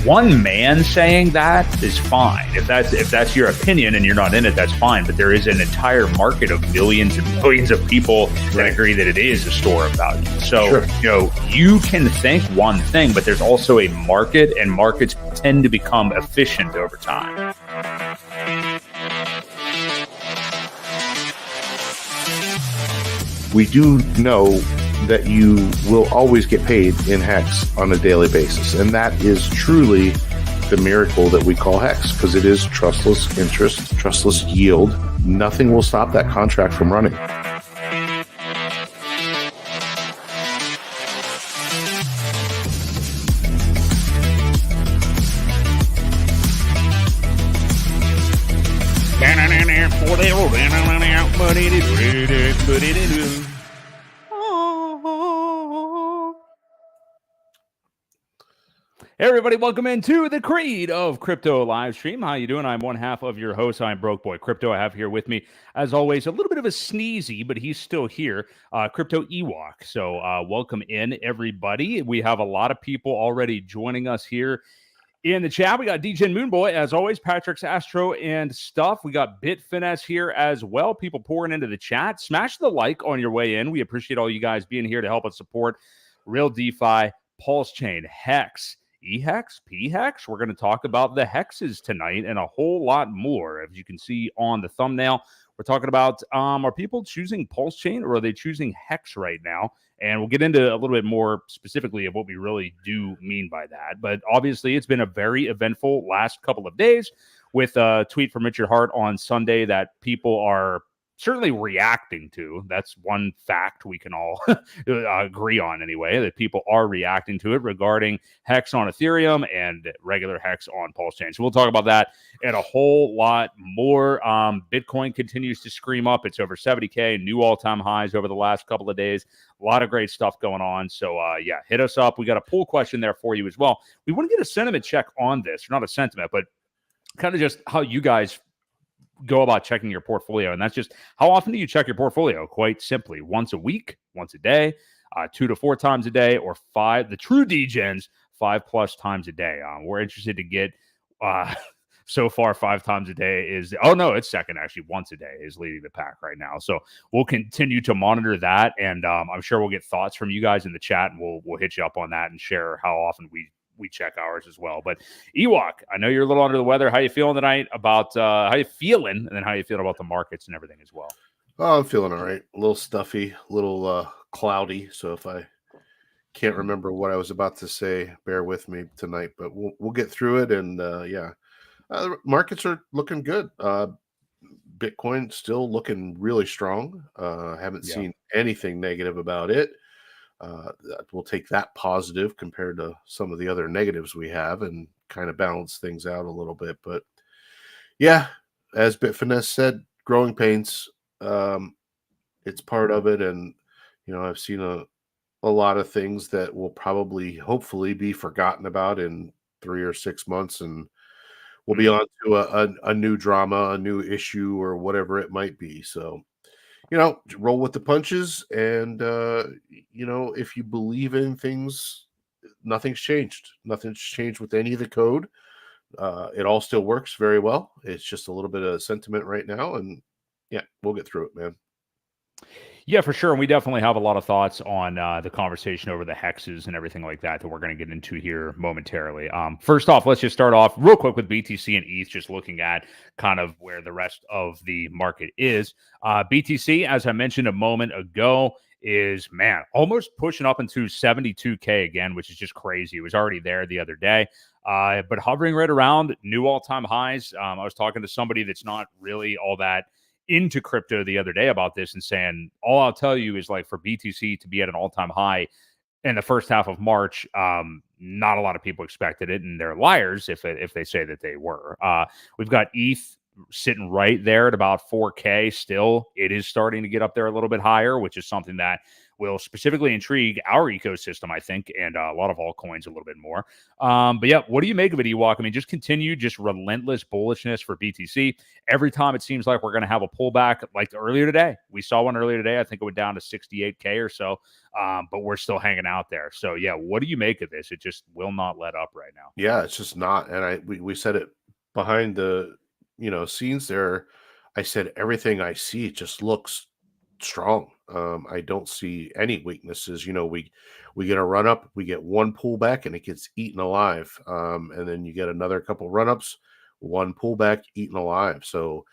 one man saying that is fine. If that's your opinion and you're not in it, that's fine. But there is an entire market of millions and millions of people that agree that it is a store of value. So, you can think one thing, but there's also a market, and markets tend to become efficient over time. We do know that you will always get paid in HEX on a daily basis. And that is truly the miracle that we call HEX, because it is trustless interest, trustless yield. Nothing will stop that contract from running. Hey everybody, welcome into the Creed of Crypto live stream. How you doing? I'm one half of your host. I'm Broke Boi Crypto. I have here with me, as always, a little bit of a sneezy, but he's still here, Crypto Ewok. So welcome in, everybody. We have a lot of people already joining us here in the chat. We got DJ Moonboy, as always, Patrick's Astro and stuff. We got Bitfinesse here as well. People pouring into the chat. Smash the like on your way in. We appreciate all you guys being here to help us support Real DeFi, PulseChain, HEX, eHEX, pHEX. We're going to talk about the hexes tonight and a whole lot more. As you can see on the thumbnail, we're talking about are people choosing PulseChain or are they choosing HEX right now? And we'll get into a little bit more specifically of what we really do mean by that. But obviously, it's been a very eventful last couple of days with a tweet from Richard Hart on Sunday that people are certainly reacting to. That's one fact we can all agree on anyway, that people are reacting to it regarding HEX on Ethereum and regular HEX on PulseChain. So we'll talk about that and a whole lot more. Bitcoin continues to scream up. It's over 70K, new all-time highs over the last couple of days. A lot of great stuff going on. So yeah, hit us up. We got a poll question there for you as well. We want to get a sentiment check on this, not a sentiment, but kind of just how you guys go about checking your portfolio. And that's just, how often do you check your portfolio? Quite simply, once a week, once a day, 2 to 4 times a day, or 5, the true degens, 5+ times a day. We're interested to get, so far 5 times a day is, oh no, it's second actually, once a day is leading the pack right now. So we'll continue to monitor that. And I'm sure we'll get thoughts from you guys in the chat, and we'll hit you up on that and share how often we check ours as well. But Ewok, I know you're a little under the weather. How you feeling tonight about how you feeling, and then how you feeling about the markets and everything as well? Oh, I'm feeling all right. A little stuffy, a little cloudy. So if I can't remember what I was about to say, bear with me tonight. But we'll get through it. And markets are looking good. Bitcoin still looking really strong. Haven't seen anything negative about it. We'll take that positive compared to some of the other negatives we have and kind of balance things out a little bit. But yeah, as Bitfinesse said, growing pains, it's part of it. And, I've seen a lot of things that will probably, hopefully, be forgotten about in 3 or 6 months. And we'll be on to a new drama, a new issue, or whatever it might be. So, roll with the punches. And, if you believe in things, nothing's changed. Nothing's changed with any of the code. It all still works very well. It's just a little bit of sentiment right now. And yeah, we'll get through it, man. Yeah, for sure. And we definitely have a lot of thoughts on the conversation over the hexes and everything like that we're going to get into here momentarily. First off, let's just start off real quick with BTC and ETH, just looking at kind of where the rest of the market is. BTC, as I mentioned a moment ago, is, almost pushing up into 72K again, which is just crazy. It was already there the other day, but hovering right around new all-time highs. I was talking to somebody that's not really all that into crypto the other day about this and saying, all I'll tell you is, like, for BTC to be at an all-time high in the first half of March, not a lot of people expected it, and they're liars if they say that they were. We've got ETH sitting right there at about 4K still. It is starting to get up there a little bit higher, which is something that will specifically intrigue our ecosystem, I think, and a lot of altcoins a little bit more. But yeah, what do you make of it, Ewok? I mean, just relentless bullishness for BTC. Every time it seems like we're going to have a pullback, like earlier today. We saw one earlier today. I think it went down to 68K or so, but we're still hanging out there. So yeah, what do you make of this? It just will not let up right now. Yeah, it's just not. And we said it behind the scenes there. I said everything I see just looks strong. I don't see any weaknesses. We get a run up, we get one pullback, and it gets eaten alive. And then you get another couple run ups, one pullback, eaten alive. So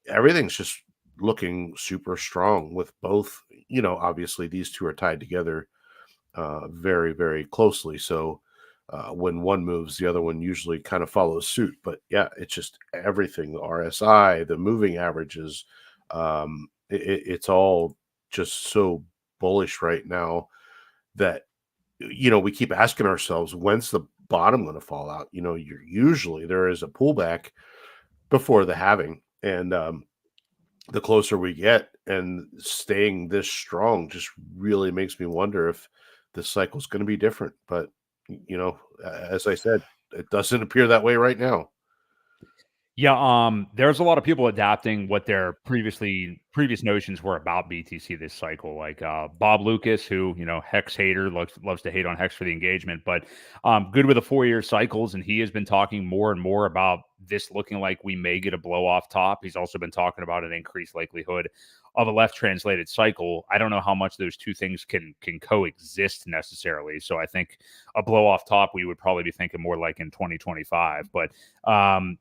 everything's just looking super strong with both. Obviously these two are tied together very, very closely. So when one moves, the other one usually kind of follows suit. But yeah, it's just everything, the RSI, the moving averages, it's all just so bullish right now that we keep asking ourselves, when's the bottom going to fall out? You're usually there is a pullback before the halving, and the closer we get, and staying this strong just really makes me wonder if this cycle is going to be different. But as I said, it doesn't appear that way right now. Yeah, there's a lot of people adapting what their previous notions were about BTC this cycle. Like Bob Lucas, who Hex hater, loves to hate on Hex for the engagement, but good with the 4-year cycles, and he has been talking more and more about this looking like we may get a blow off top. He's also been talking about an increased likelihood of a left translated cycle. I don't know how much those two things can coexist necessarily. So I think a blow off top we would probably be thinking more like in 2025. But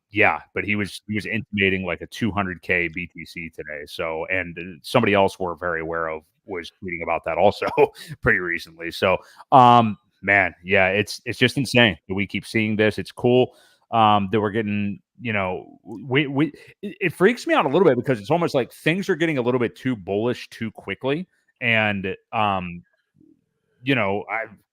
yeah, but he was intimating like a 200K BTC today. So, and somebody else we're very aware of was tweeting about that also pretty recently. So man, yeah, it's just insane that we keep seeing this. It's cool that we're getting, it freaks me out a little bit because it's almost like things are getting a little bit too bullish too quickly. And I'm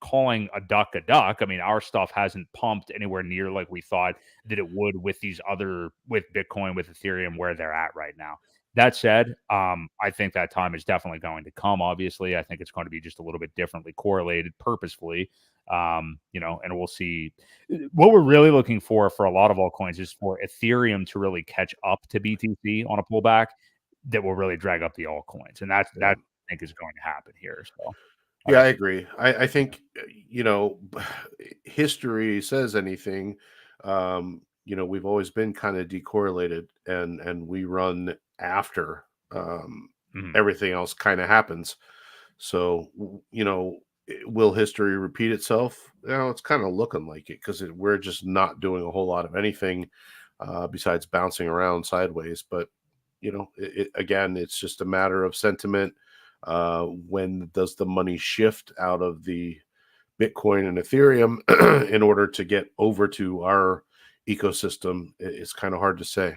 calling a duck a duck. I mean, our stuff hasn't pumped anywhere near like we thought that it would with with Bitcoin, with Ethereum, where they're at right now. That said, I think that time is definitely going to come. Obviously, I think it's going to be just a little bit differently correlated purposefully. And we'll see. What we're really looking for a lot of altcoins is for Ethereum to really catch up to BTC on a pullback that will really drag up the altcoins. And that I think is going to happen here. So Yeah, I agree. I think, history says anything. We've always been kind of decorrelated, and we run after everything else kind of happens. So, will history repeat itself? It's kind of looking like it, because we're just not doing a whole lot of anything besides bouncing around sideways. But, again, it's just a matter of sentiment. When does the money shift out of the Bitcoin and Ethereum in order to get over to our ecosystem? It's kind of hard to say.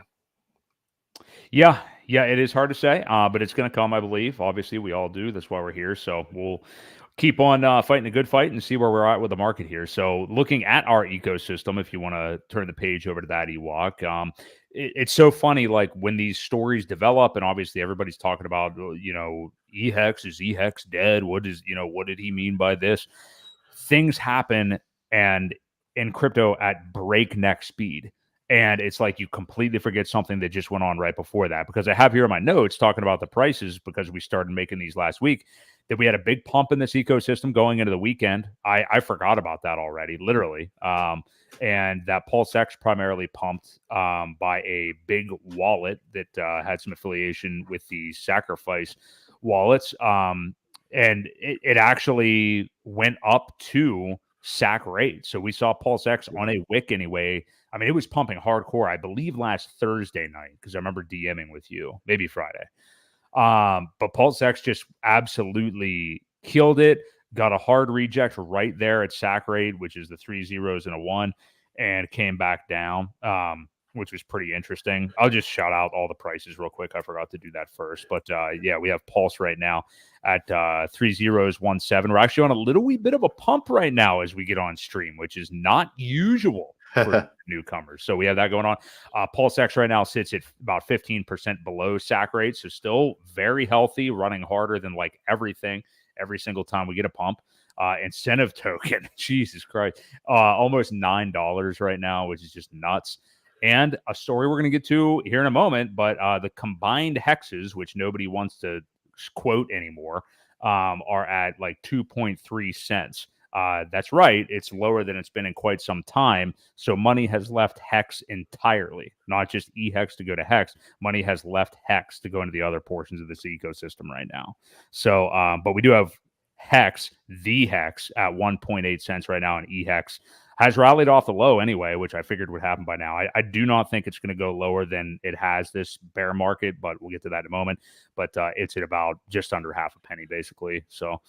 Yeah, it is hard to say, but it's going to come, I believe. Obviously, we all do. That's why we're here. So we'll keep on fighting a good fight and see where we're at with the market here. So looking at our ecosystem, if you want to turn the page over to that, Ewok, it's so funny, like when these stories develop, and obviously everybody's talking about, eHEX, is eHEX dead? What did he mean by this? Things happen and in crypto at breakneck speed. And it's like you completely forget something that just went on right before that, because I have here in my notes talking about the prices, because we started making these last week, that we had a big pump in this ecosystem going into the weekend. I forgot about that already, literally. And that PulseX primarily pumped by a big wallet that had some affiliation with the Sacrifice wallets. And it actually went up to SAC rate. So we saw PulseX on a wick anyway. I mean, it was pumping hardcore, I believe, last Thursday night, because I remember DMing with you, maybe Friday. But PulseX just absolutely killed it. Got a hard reject right there at SAC rate, which is the 3 zeros and a 1, and came back down, which was pretty interesting. I'll just shout out all the prices real quick. I forgot to do that first. But yeah, we have Pulse right now at 3 zeros, 1 7. We're actually on a little wee bit of a pump right now as we get on stream, which is not usual for newcomers. So we have that going on. PulseX right now sits at about 15% below SAC rate. So still very healthy, running harder than like everything. every single time we get a pump. Incentive token, Jesus Christ, almost $9 right now, which is just nuts. And a story we're going to get to here in a moment, but the combined hexes, which nobody wants to quote anymore, are at like 2.3 cents. That's right. It's lower than it's been in quite some time. So money has left HEX entirely, not just eHEX to go to HEX. Money has left HEX to go into the other portions of this ecosystem right now. So, but we do have HEX, the HEX, at 1.8 cents right now, and eHEX has rallied off the low anyway, which I figured would happen by now. I do not think it's going to go lower than it has this bear market, but we'll get to that in a moment. But it's at about just under half a penny, basically. So,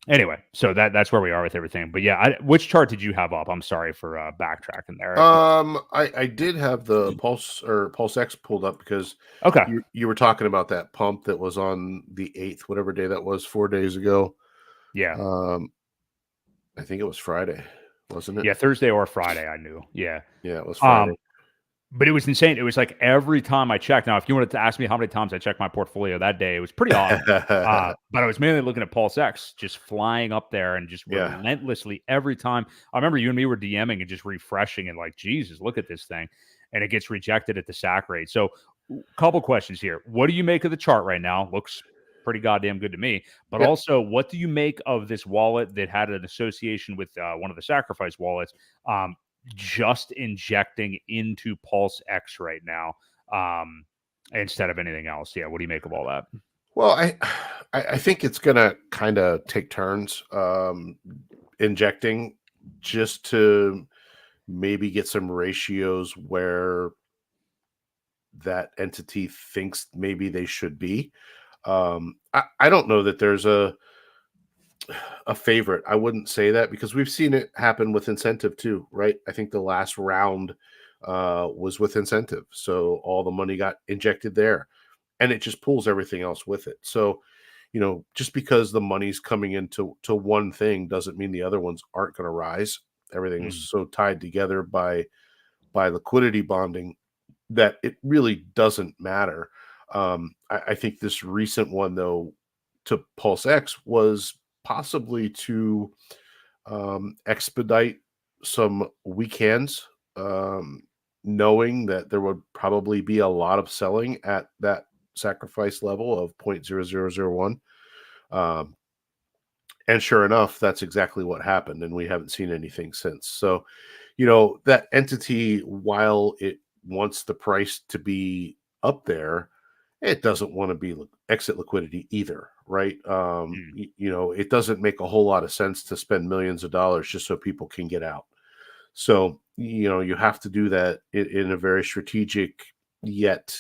anyway, so that's where we are with everything. But yeah, which chart did you have up? I'm sorry for backtracking there. I did have the PulseX pulled up because Okay. you were talking about that pump that was on the 8th, whatever day that was, 4 days ago. Yeah. I think it was Friday, wasn't it? Yeah, Thursday or Friday, I knew. Yeah. Yeah, it was Friday. But it was insane. It was like every time I checked. Now, if you wanted to ask me how many times I checked my portfolio that day, it was pretty odd. But I was mainly looking at PulseX just flying up there and just relentlessly every time. I remember you and me were DMing and just refreshing and like, Jesus, look at this thing. And it gets rejected at the SAC rate. So couple questions here. What do you make of the chart right now? Looks pretty goddamn good to me. But also, what do you make of this wallet that had an association with one of the sacrifice wallets? Just injecting into PulseX right now instead of anything else. Yeah, what do you make of all that? Well, I think it's gonna kind of take turns injecting just to maybe get some ratios where that entity thinks maybe they should be. I don't know that there's a favorite. I wouldn't say that because we've seen it happen with incentive too, right? I think the last round was with incentive. So all the money got injected there and it just pulls everything else with it. So, just because the money's coming into one thing doesn't mean the other ones aren't going to rise. Everything's so tied together by liquidity bonding that it really doesn't matter. I think this recent one though to PulseX was possibly to expedite some weekends, knowing that there would probably be a lot of selling at that sacrifice level of 0.0001. And sure enough, that's exactly what happened. And we haven't seen anything since. So, that entity, while it wants the price to be up there, it doesn't want to be exit liquidity either, right? It doesn't make a whole lot of sense to spend millions of dollars just so people can get out. So, you have to do that in a very strategic yet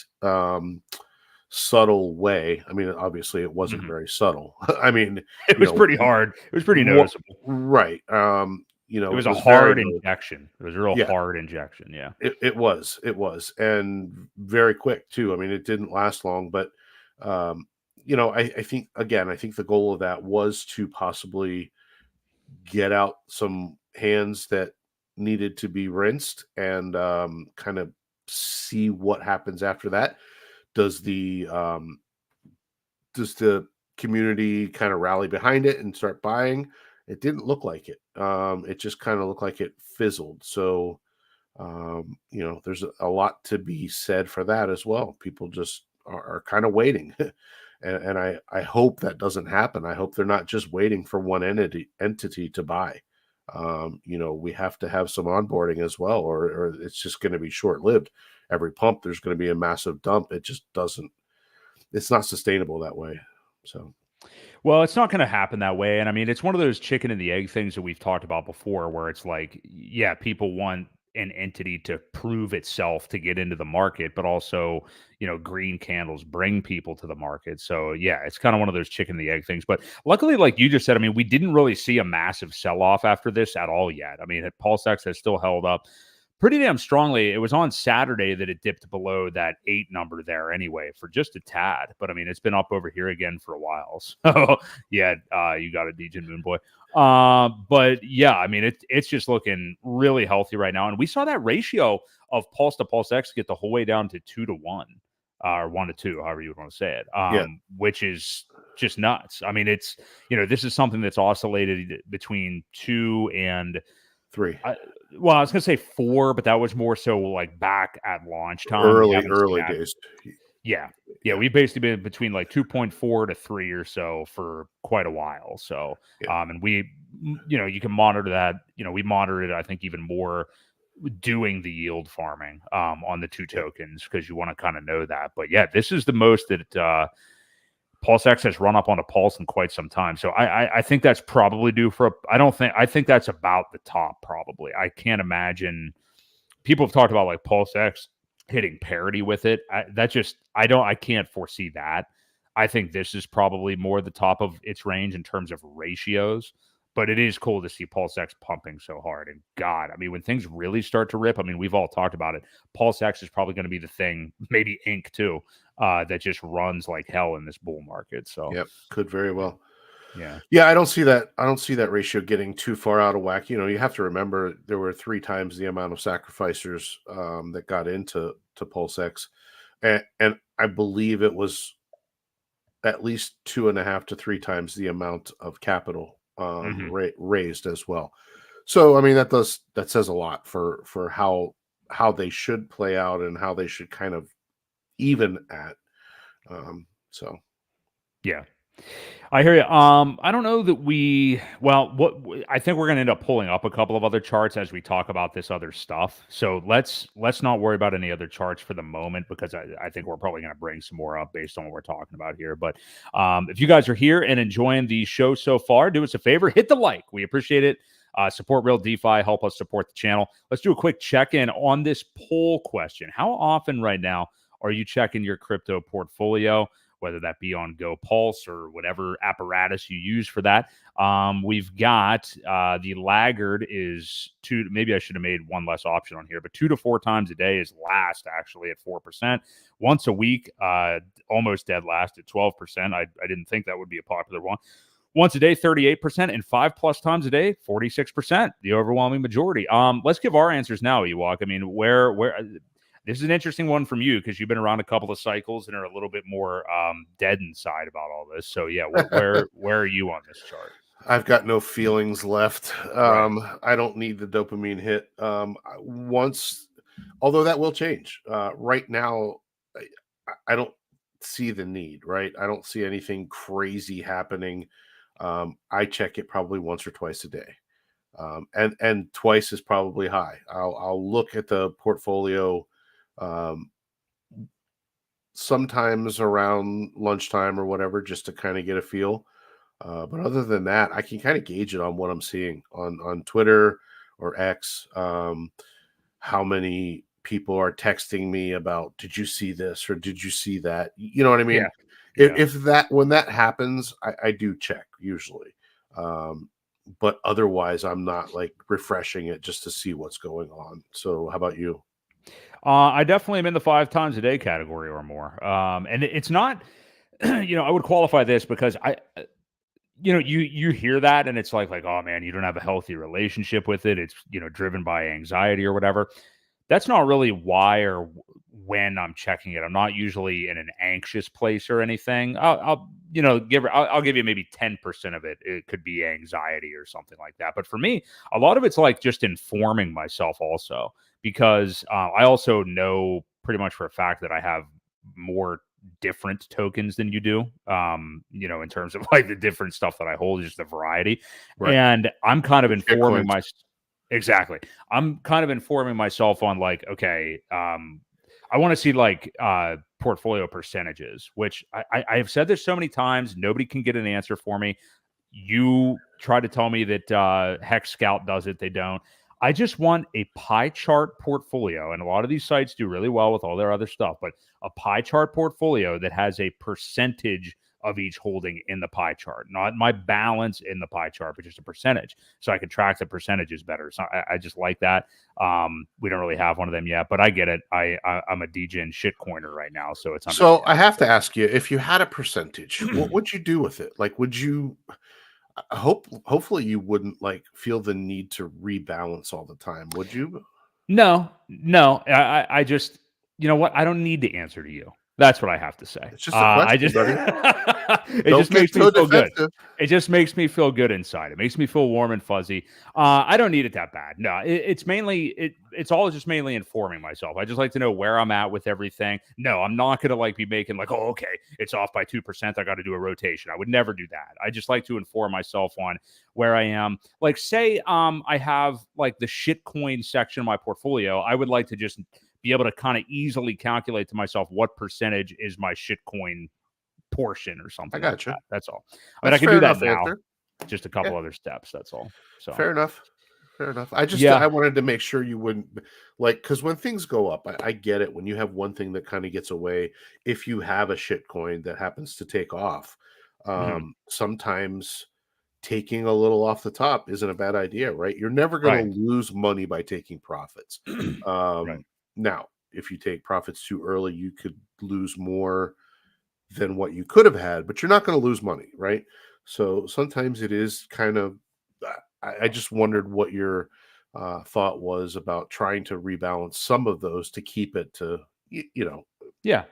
subtle way. I mean, obviously it wasn't very subtle. I mean, it was pretty hard. It was pretty noticeable. Right. It was a hard injection. It was a real hard injection. Yeah. It was. And very quick too. I mean, it didn't last long, but I think the goal of that was to possibly get out some hands that needed to be rinsed and kind of see what happens after that. Does the community kind of rally behind it and start buying? It didn't look like it. It just kind of looked like it fizzled. So, there's a lot to be said for that as well. People just are kind of waiting. and I hope that doesn't happen. I hope they're not just waiting for one entity to buy. We have to have some onboarding as well, or it's just going to be short-lived. Every pump, there's going to be a massive dump. It just doesn't, it's not sustainable that way. So. Well, it's not going to happen that way. And I mean, it's one of those chicken and the egg things that we've talked about before, where it's like, yeah, people want an entity to prove itself to get into the market, but also, green candles bring people to the market. So yeah, it's kind of one of those chicken and the egg things. But luckily, like you just said, I mean, we didn't really see a massive sell-off after this at all yet. I mean, PulseX has still held up pretty damn strongly. It was on Saturday that it dipped below that 8 number there anyway for just a tad. But I mean, it's been up over here again for a while. So yeah, you got a DJ Moon Boy. But yeah, I mean, it's just looking really healthy right now. And we saw that ratio of Pulse to PulseX get the whole way down to 2 to 1. or 1 to 2, however you would want to say it, Yeah. which is just nuts. I mean, it's, this is something that's oscillated between 2 and 3. I was gonna say 4, but that was more so like back at launch time. We haven't seen Early that. days. Yeah. Yeah. We've basically been between like 2.4 to 3 or so for quite a while. So, Yeah. and we, you can monitor that. We monitor it, I think, even more doing the yield farming on the 2 tokens, because you want to kind of know that. But yeah, this is the most that PulseX has run up on a Pulse in quite some time. So I think that's probably due for I think that's about the top probably. I can't imagine, people have talked about like PulseX hitting parity with it. I can't foresee that. I think this is probably more the top of its range in terms of ratios, but it is cool to see PulseX pumping so hard. And God, I mean, when things really start to rip, I mean, we've all talked about it. PulseX is probably going to be the thing, maybe Inc too, that just runs like hell in this bull market. So Yep, could very well. Yeah. I don't see that. I don't see that ratio getting too far out of whack. You have to remember there were 3 times the amount of sacrificers that got into PulseX, and I believe it was at least 2.5 to 3 times the amount of capital raised as well. So I mean that says a lot for how they should play out and how they should kind of even at. So yeah. I hear you. I don't know that I think we're going to end up pulling up a couple of other charts as we talk about this other stuff. So let's not worry about any other charts for the moment, because I think we're probably going to bring some more up based on what we're talking about here. But if you guys are here and enjoying the show so far, do us a favor, hit the like. We appreciate it. Support Real DeFi, help us support the channel. Let's do a quick check-in on this poll question. How often right now are you checking your crypto portfolio, whether that be on Go Pulse or whatever apparatus you use for that? We've got the laggard is 2. Maybe I should have made one less option on here, but 2 to 4 times a day is last, actually, at 4%. Once a week, almost dead last at 12%. I didn't think that would be a popular one. Once a day, 38%, and 5+ times a day, 46%, the overwhelming majority. Let's give our answers now, Ewok. I mean, where this is an interesting one from you, because you've been around a couple of cycles and are a little bit more dead inside about all this. So yeah, where are you on this chart? I've got no feelings left. Right. I don't need the dopamine hit. Although that will change. Right now, I don't see the need. Right, I don't see anything crazy happening. I check it probably once or twice a day, and twice is probably high. I'll look at the portfolio sometimes around lunchtime or whatever, just to kind of get a feel. But other than that, I can kind of gauge it on what I'm seeing on Twitter or X. How many people are texting me about, did you see this or did you see that? You know what I mean? Yeah. If when that happens, I do check usually. But otherwise, I'm not like refreshing it just to see what's going on. So how about you? I definitely am in the 5 times a day category or more. And it's not, I would qualify this because you hear that and it's like, oh man, you don't have a healthy relationship with it. It's, driven by anxiety or whatever. That's not really why or when I'm checking it. I'm not usually in an anxious place or anything. I'll give you maybe 10% of it. It could be anxiety or something like that. But for me, a lot of it's like just informing myself also, because I also know pretty much for a fact that I have more different tokens than you do, in terms of like the different stuff that I hold, just the variety. Right. And I'm kind of informing Bitcoins. Exactly. I'm kind of informing myself on like, okay, I want to see like portfolio percentages, which I have said this so many times. Nobody can get an answer for me. You try to tell me that Hex Scout does it. They don't. I just want a pie chart portfolio. And a lot of these sites do really well with all their other stuff, but a pie chart portfolio that has a percentage of each holding in the pie chart, not my balance in the pie chart, but just a percentage, so I can track the percentages better. So I just like that. We don't really have one of them yet, but I get it. I'm a DJ shitcoiner right now, so it's So I have to ask you, if you had a percentage, what would you do with it? Like, would you hopefully you wouldn't like feel the need to rebalance all the time, would you? No. I just, you know what? I don't need to answer to you. That's what I have to say. It's just a question, I just buddy. it Don't just get makes me so feel good. defensive. It just makes me feel good inside. It makes me feel warm and fuzzy. I don't need it that bad. No, it's mainly it's all just mainly informing myself. I just like to know where I'm at with everything. No, I'm not gonna like be making like, oh, okay, it's off by 2%. I got to do a rotation. I would never do that. I just like to inform myself on where I am. Like, say, I have like the shitcoin section of my portfolio. I would like to just be able to kind of easily calculate to myself what percentage is my shitcoin portion or something like gotcha. that. That's all. I mean, That's I can fair do that enough now. answer. Just a couple other steps. That's all. So Fair enough. Fair enough. I Yeah. wanted to make sure you wouldn't like, because when things go up, I get it. When you have one thing that kind of gets away, if you have a shit coin that happens to take off, sometimes taking a little off the top isn't a bad idea, right? You're never going Right. to lose money by taking profits. Right. Now, if you take profits too early, you could lose more than what you could have had, but you're not going to lose money, right? So sometimes it is kind of, I just wondered what your thought was about trying to rebalance some of those to keep it to, Yeah.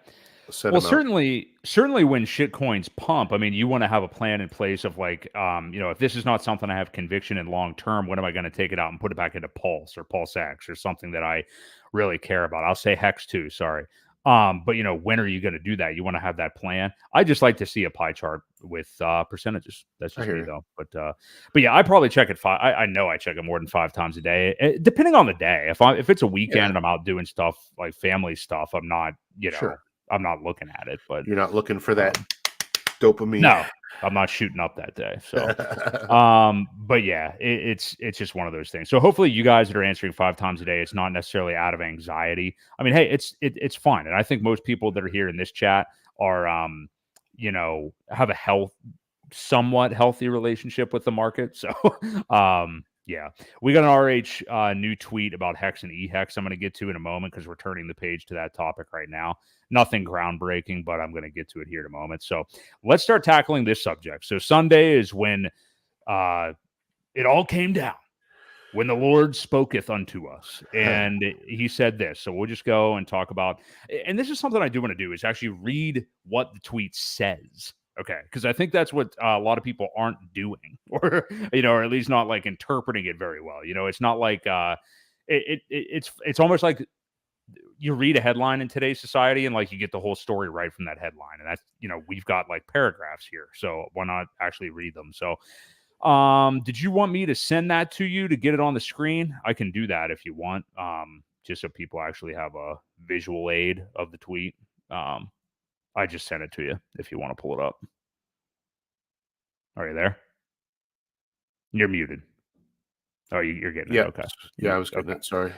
a set Well, amount. certainly when shit coins pump, I mean, you want to have a plan in place of like, if this is not something I have conviction in long term, when am I going to take it out and put it back into Pulse or PulseX or something that I really care about? I'll say Hex too, sorry. But when are you going to do that? You want to have that plan. I just like to see a pie chart with percentages. That's I just hear me you. though. But yeah, I probably check it five. I know I check it more than 5 times a day, depending on the day. If it's a weekend Yeah, and I'm out doing stuff like family stuff, I'm not, sure. I'm not looking at it. But You're not looking for that um, dopamine. no, I'm not shooting up that day. So, but yeah, it's just one of those things. So hopefully you guys that are answering 5 times a day, it's not necessarily out of anxiety. I mean, hey, it's fun, and I think most people that are here in this chat are, have a somewhat healthy relationship with the market. So, yeah, we got an RH new tweet about Hex and eHEX I'm going to get to in a moment because we're turning the page to that topic right now. Nothing groundbreaking, but I'm going to get to it here in a moment. So let's start tackling this subject. So Sunday is when it all came down, when the Lord spoketh unto us, and he said this. So we'll just go and talk about, and this is something I do want to do, is actually read what the tweet says. Okay, because I think that's what a lot of people aren't doing, or or at least not like interpreting it very well. It's not like it's almost like you read a headline in today's society and like you get the whole story right from that headline, and that's we've got like paragraphs here, so why not actually read them? So, did you want me to send that to you to get it on the screen? I can do that if you want, just so people actually have a visual aid of the tweet. I just sent it to you if you want to pull it up. Are you there? You're muted. Oh, you're getting it. Okay. Yeah, I was getting it. Sorry.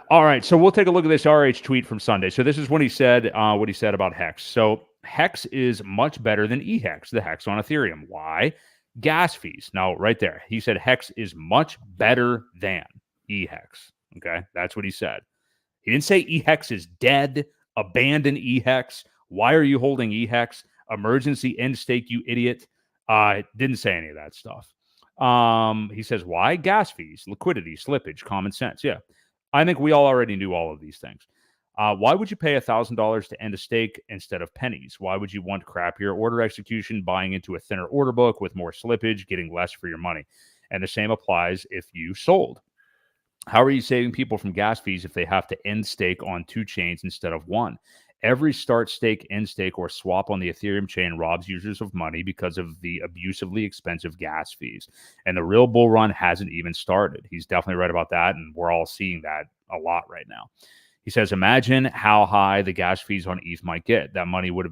All right. So we'll take a look at this RH tweet from Sunday. So this is what he said about Hex. So Hex is much better than eHEX, the Hex on Ethereum. Why? Gas fees. Now, right there, he said Hex is much better than eHEX. Okay. That's what he said. He didn't say eHEX is dead. Abandon eHEX. Why are you holding eHEX? Emergency end stake, you idiot. Didn't say any of that stuff. He says, why? Gas fees, liquidity, slippage, common sense. Yeah. I think we all already knew all of these things. Why would you pay $1,000 to end a stake instead of pennies? Why would you want crappier order execution, buying into a thinner order book with more slippage, getting less for your money? And the same applies if you sold. How are you saving people from gas fees if they have to end stake on 2 chains instead of 1? Every start stake, end stake, or swap on the Ethereum chain robs users of money because of the abusively expensive gas fees. And the real bull run hasn't even started. He's definitely right about that, and we're all seeing that a lot right now. He says, imagine how high the gas fees on ETH might get. That money would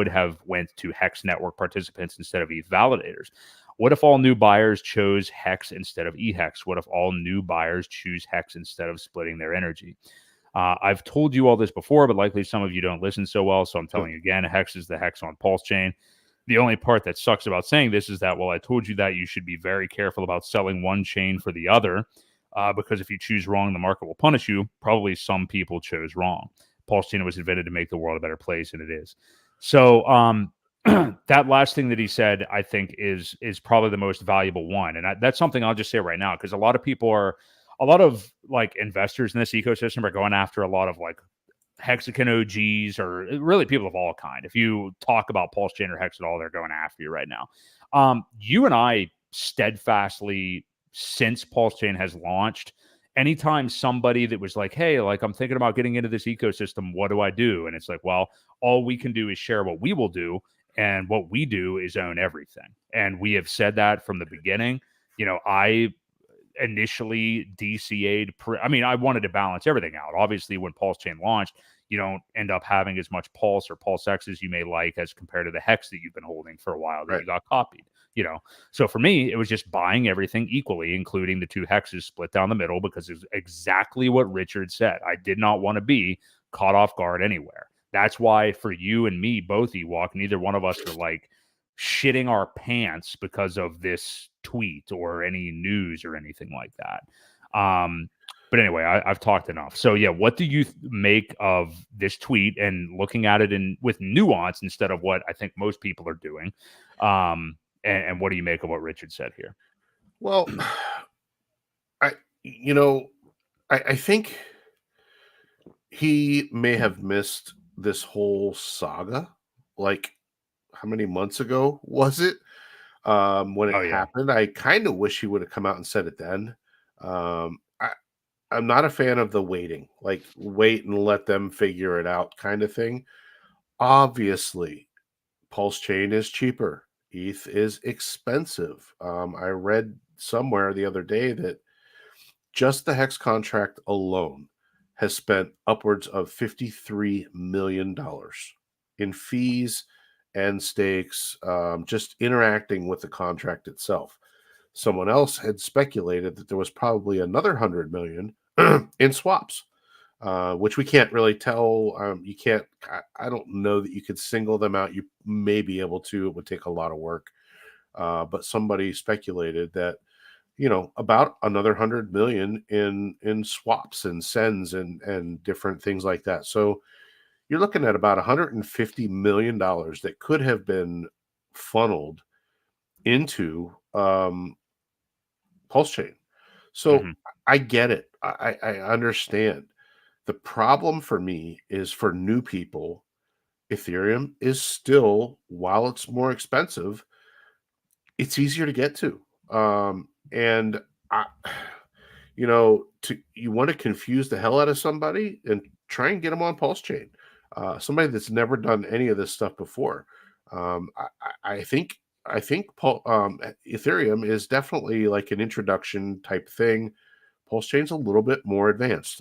have went to Hex network participants instead of ETH validators. What if all new buyers chose Hex instead of eHEX? What if all new buyers choose Hex instead of splitting their energy? I've told you all this before, but likely some of you don't listen so well, so I'm telling you again, Hex is the Hex on PulseChain. The only part that sucks about saying this is that, well, I told you that you should be very careful about selling one chain for the other, because if you choose wrong, the market will punish you. Probably some people chose wrong. PulseChain was invented to make the world a better place, and it is. So, that last thing that he said, I think is probably the most valuable one. And that's something I'll just say right now, because a lot of like investors in this ecosystem are going after a lot of like Hexagon OGs, or really people of all kind. If you talk about PulseChain or Hex at all, they're going after you right now. You and I steadfastly, since PulseChain has launched, anytime somebody that was like, hey, like I'm thinking about getting into this ecosystem, what do I do? And it's like, well, all we can do is share what we will do. And what we do is own everything. And we have said that from the beginning. I initially DCA'd. I wanted to balance everything out. Obviously, when PulseChain launched, you don't end up having as much Pulse or PulseX as you may like as compared to the Hex that you've been holding for a while that you got copied. So for me, it was just buying everything equally, including the two hexes split down the middle, because it's exactly what Richard said. I did not want to be caught off guard anywhere. That's why for you and me, both Ewok, neither one of us were like shitting our pants because of this tweet or any news or anything like that. But anyway, I've talked enough. So yeah, what do you make of this tweet and looking at it with nuance instead of what I think most people are doing? And what do you make of what Richard said here? Well, I think he may have missed this whole saga. Like, how many months ago was it? When it happened, I kind of wish he would have come out and said it then. I'm not a fan of the waiting, like wait and let them figure it out kind of thing. Obviously, PulseChain is cheaper. ETH is expensive. I read somewhere the other day that just the Hex contract alone has spent upwards of $53 million in fees and stakes, just interacting with the contract itself. Someone else had speculated that there was probably another 100 million in swaps, which we can't really tell. You can't, I don't know that you could single them out. You may be able to, it would take a lot of work. But somebody speculated that, about another 100 million in swaps and sends and different things like that. So you're looking at about $150 million that could have been funneled into PulseChain. So I get it. I understand. The problem for me is for new people, Ethereum is still, while it's more expensive, it's easier to get to. And you want to confuse the hell out of somebody and try and get them on PulseChain. Somebody that's never done any of this stuff before. I think Ethereum is definitely like an introduction type thing. PulseChain's a little bit more advanced.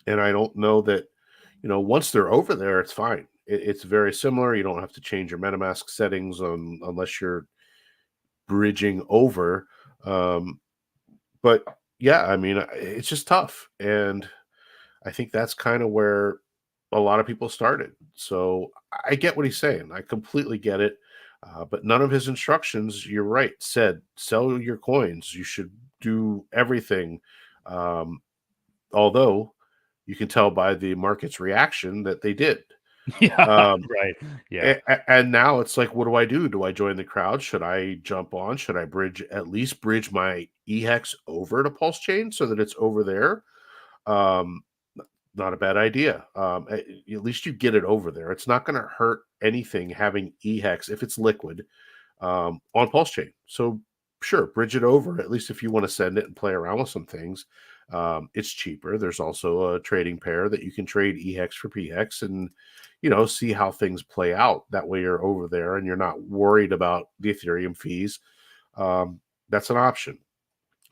And I don't know that, once they're over there, it's fine. It's very similar. You don't have to change your MetaMask settings unless you're bridging over. But yeah, it's just tough. And I think that's kind of where a lot of people started. So I get what he's saying. I completely get it. But none of his instructions, you're right, said sell your coins. You should do everything. Although you can tell by the market's reaction that they did. Yeah, right. Yeah. And now it's like, what do I do? Do I join the crowd? Should I jump on? Should I at least bridge my eHEX over to PulseChain so that it's over there? Not a bad idea. At least you get it over there. It's not going to hurt anything having eHEX if it's liquid on PulseChain. So sure, bridge it over, at least if you want to send it and play around with some things. It's cheaper. There's also a trading pair that you can trade eHEX for pHEX and, see how things play out. That way you're over there and you're not worried about the Ethereum fees. That's an option.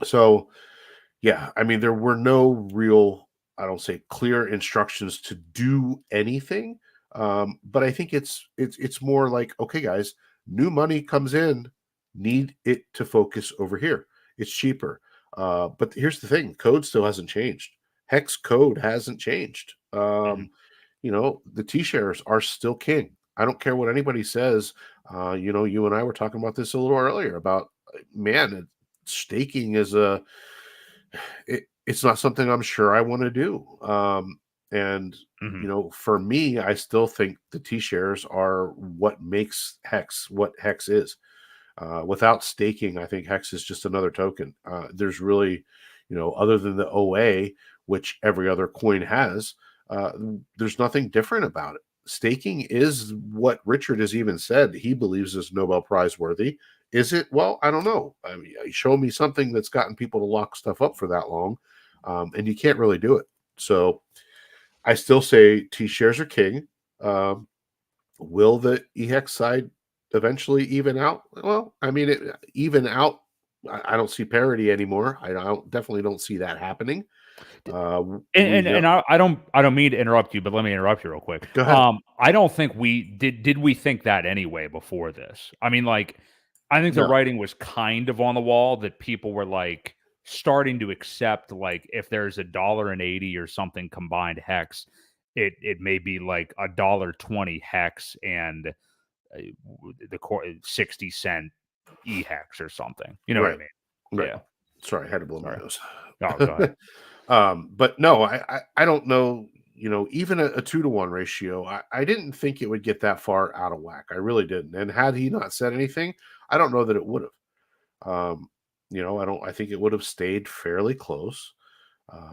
So yeah, there were no real, I don't say clear instructions to do anything. But I think it's more like, okay, guys, new money comes in, need it to focus over here. It's cheaper. But here's the thing, code still hasn't changed. Hex code hasn't changed. The T-shares are still king. I don't care what anybody says. You and I were talking about this a little earlier about, man, staking is it's not something I'm sure I want to do. For me, I still think the T-shares are what makes Hex what Hex is. Without staking, I think Hex is just another token. There's really, other than the OA, which every other coin has, there's nothing different about it. Staking is what Richard has even said he believes is Nobel Prize worthy. Is it? Well, I don't know. I mean, show me something that's gotten people to lock stuff up for that long, and you can't really do it. So I still say T shares are king. Will the eHEX side eventually even out? Well, I mean, even out. I don't see parity anymore. Definitely don't see that happening. And I don't mean to interrupt you, but let me interrupt you real quick. Go ahead. I don't think we did we think that anyway before this. I mean, like, I think the No. writing was kind of on the wall that people were like starting to accept, like, if there's $1.80 or something combined hex, it may be like $1.20 hex and the 60-cent eHEX or something. You know what I Right. mean? Right. Yeah. Sorry, I had to blow my Sorry. nose. Oh, go ahead. But no, I don't know. Even a 2-to-1 ratio, I didn't think it would get that far out of whack. I really didn't. And had he not said anything, I don't know that it would have. I think it would have stayed fairly close.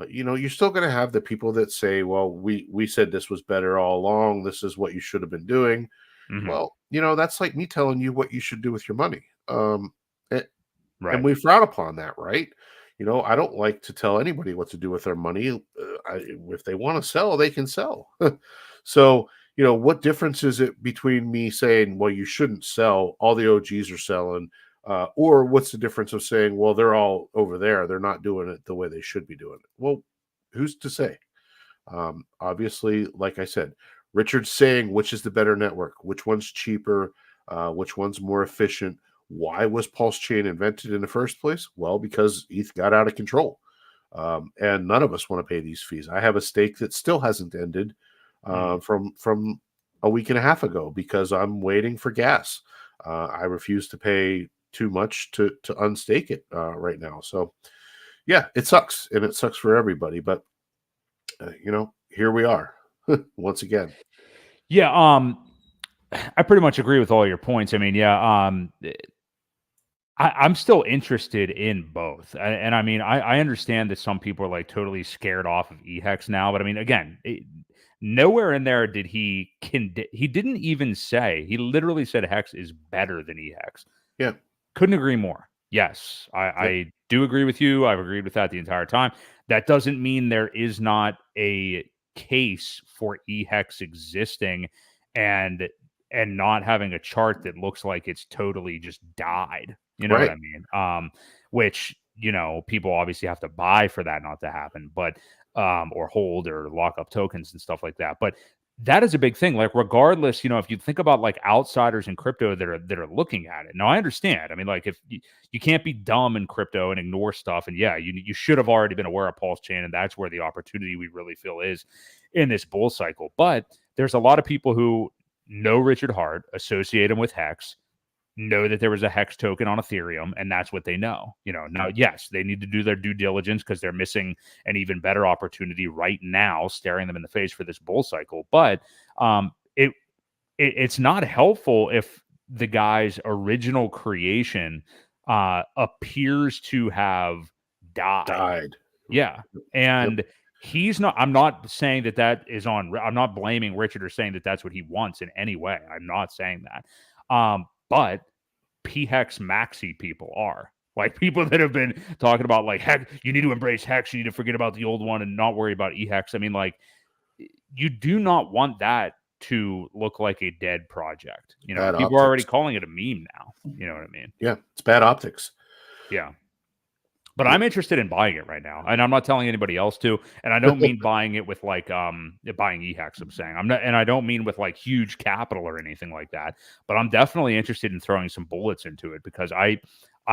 You're still going to have the people that say, well, we said this was better all along. This is what you should have been doing. Mhm. Well, that's like me telling you what you should do with your money. And Right. we frown upon that, right? I don't like to tell anybody what to do with their money. If they want to sell, they can sell. So, what difference is it between me saying, well, you shouldn't sell, all the OGs are selling, or what's the difference of saying, well, they're all over there, they're not doing it the way they should be doing it? Well, who's to say? Obviously, like I said, Richard's saying which is the better network, which one's cheaper, which one's more efficient. Why was PulseChain invented in the first place? Well, because ETH got out of control. And none of us want to pay these fees. I have a stake that still hasn't ended from a week and a half ago because I'm waiting for gas. I refuse to pay too much to unstake it right now. So, yeah, it sucks, and it sucks for everybody. But here we are once again. Yeah, I pretty much agree with all your points. I mean, yeah, I'm still interested in both, and I mean, I understand that some people are like totally scared off of eHEX now, but I mean, again, nowhere in there did he didn't even say, he literally said hex is better than eHEX. Yeah, couldn't agree more. Yes, I do agree with you. I've agreed with that the entire time. That doesn't mean there is not a case for eHEX existing and not having a chart that looks like it's totally just died. You know what right. I mean? Which, people obviously have to buy for that not to happen, but or hold or lock up tokens and stuff like that. But that is a big thing. Like, regardless, if you think about like outsiders in crypto that are looking at it. Now, I understand. I mean, like, if you can't be dumb in crypto and ignore stuff, and yeah, you should have already been aware of PulseChain, and that's where the opportunity we really feel is in this bull cycle. But there's a lot of people who know Richard Hart, associate him with Hex, know that there was a hex token on Ethereum, and that's what they know. Now, yes, they need to do their due diligence because they're missing an even better opportunity right now, staring them in the face for this bull cycle. But it's not helpful if the guy's original creation appears to have died. Yeah, and he's not. I'm not saying that is on. I'm not blaming Richard or saying that that's what he wants in any way. I'm not saying that. But PHEX maxi people are like people that have been talking about like, heck, you need to embrace hex, you need to forget about the old one and not worry about eHEX. I mean, like, you do not want that to look like a dead project. Bad People are already optics. calling it a meme now. You know what I mean? Yeah, it's bad optics. Yeah. But I'm interested in buying it right now, and I'm not telling anybody else to. And I don't mean buying it with like buying eHEX. I'm saying I'm not, and I don't mean with like huge capital or anything like that. But I'm definitely interested in throwing some bullets into it because I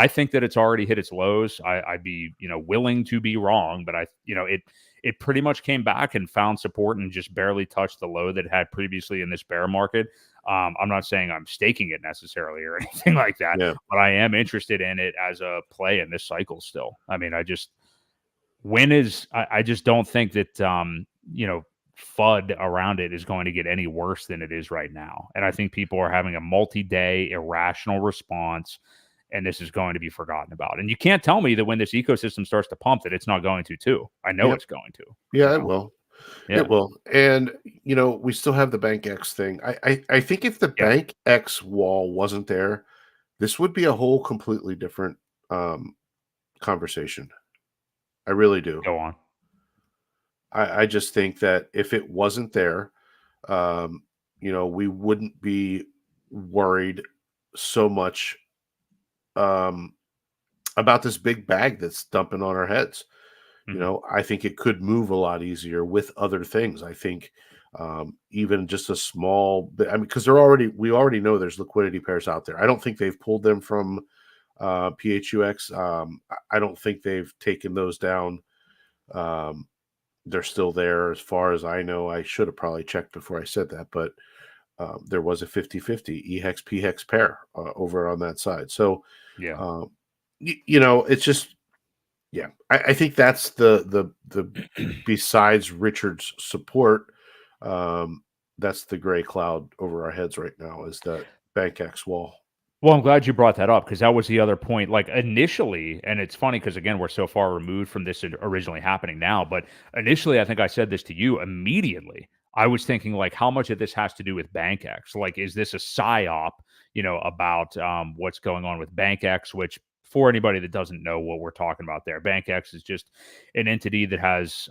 think that it's already hit its lows. I'd be willing to be wrong, but it pretty much came back and found support and just barely touched the low that it had previously in this bear market. I'm not saying I'm staking it necessarily or anything like that, but I am interested in it as a play in this cycle still. I mean, I just don't think that, FUD around it is going to get any worse than it is right now. And I think people are having a multi-day irrational response, and this is going to be forgotten about. And you can't tell me that when this ecosystem starts to pump that it's not going to too. I know it's going to. Yeah, it will. Yeah. It will. And, we still have the Bank X thing. I think if the Yeah. Bank X wall wasn't there, this would be a whole completely different conversation. I really do. Go on. I just think that if it wasn't there, um, we wouldn't be worried so much um, about this big bag that's dumping on our heads. Mhm. I think it could move a lot easier with other things. I think even just a small bit, I mean, because we already know there's liquidity pairs out there. I don't think they've pulled them from PHUX. I don't think they've taken those down. Um, they're still there as far as I know. I should have probably checked before I said that, but there was a 50-50 eHEX pHEX pair over on that side. So, Yeah. um, it's just, yeah, I think that's the besides Richard's support, um, that's the gray cloud over our heads right now is that Bank X wall. Well, I'm glad you brought that up because that was the other point. Like initially, and it's funny because again, we're so far removed from this originally happening now, but initially, I think I said this to you immediately. I was thinking like, how much of this has to do with BankX? Like, is this a psyop? About what's going on with BankX? Which, for anybody that doesn't know what we're talking about, there, BankX is just an entity that has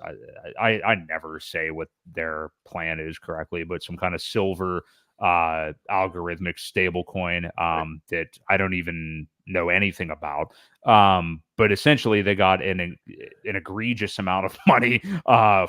I never say what their plan is correctly, but some kind of silver algorithmic stablecoin Right. that I don't even know anything about. But essentially, they got an egregious amount of money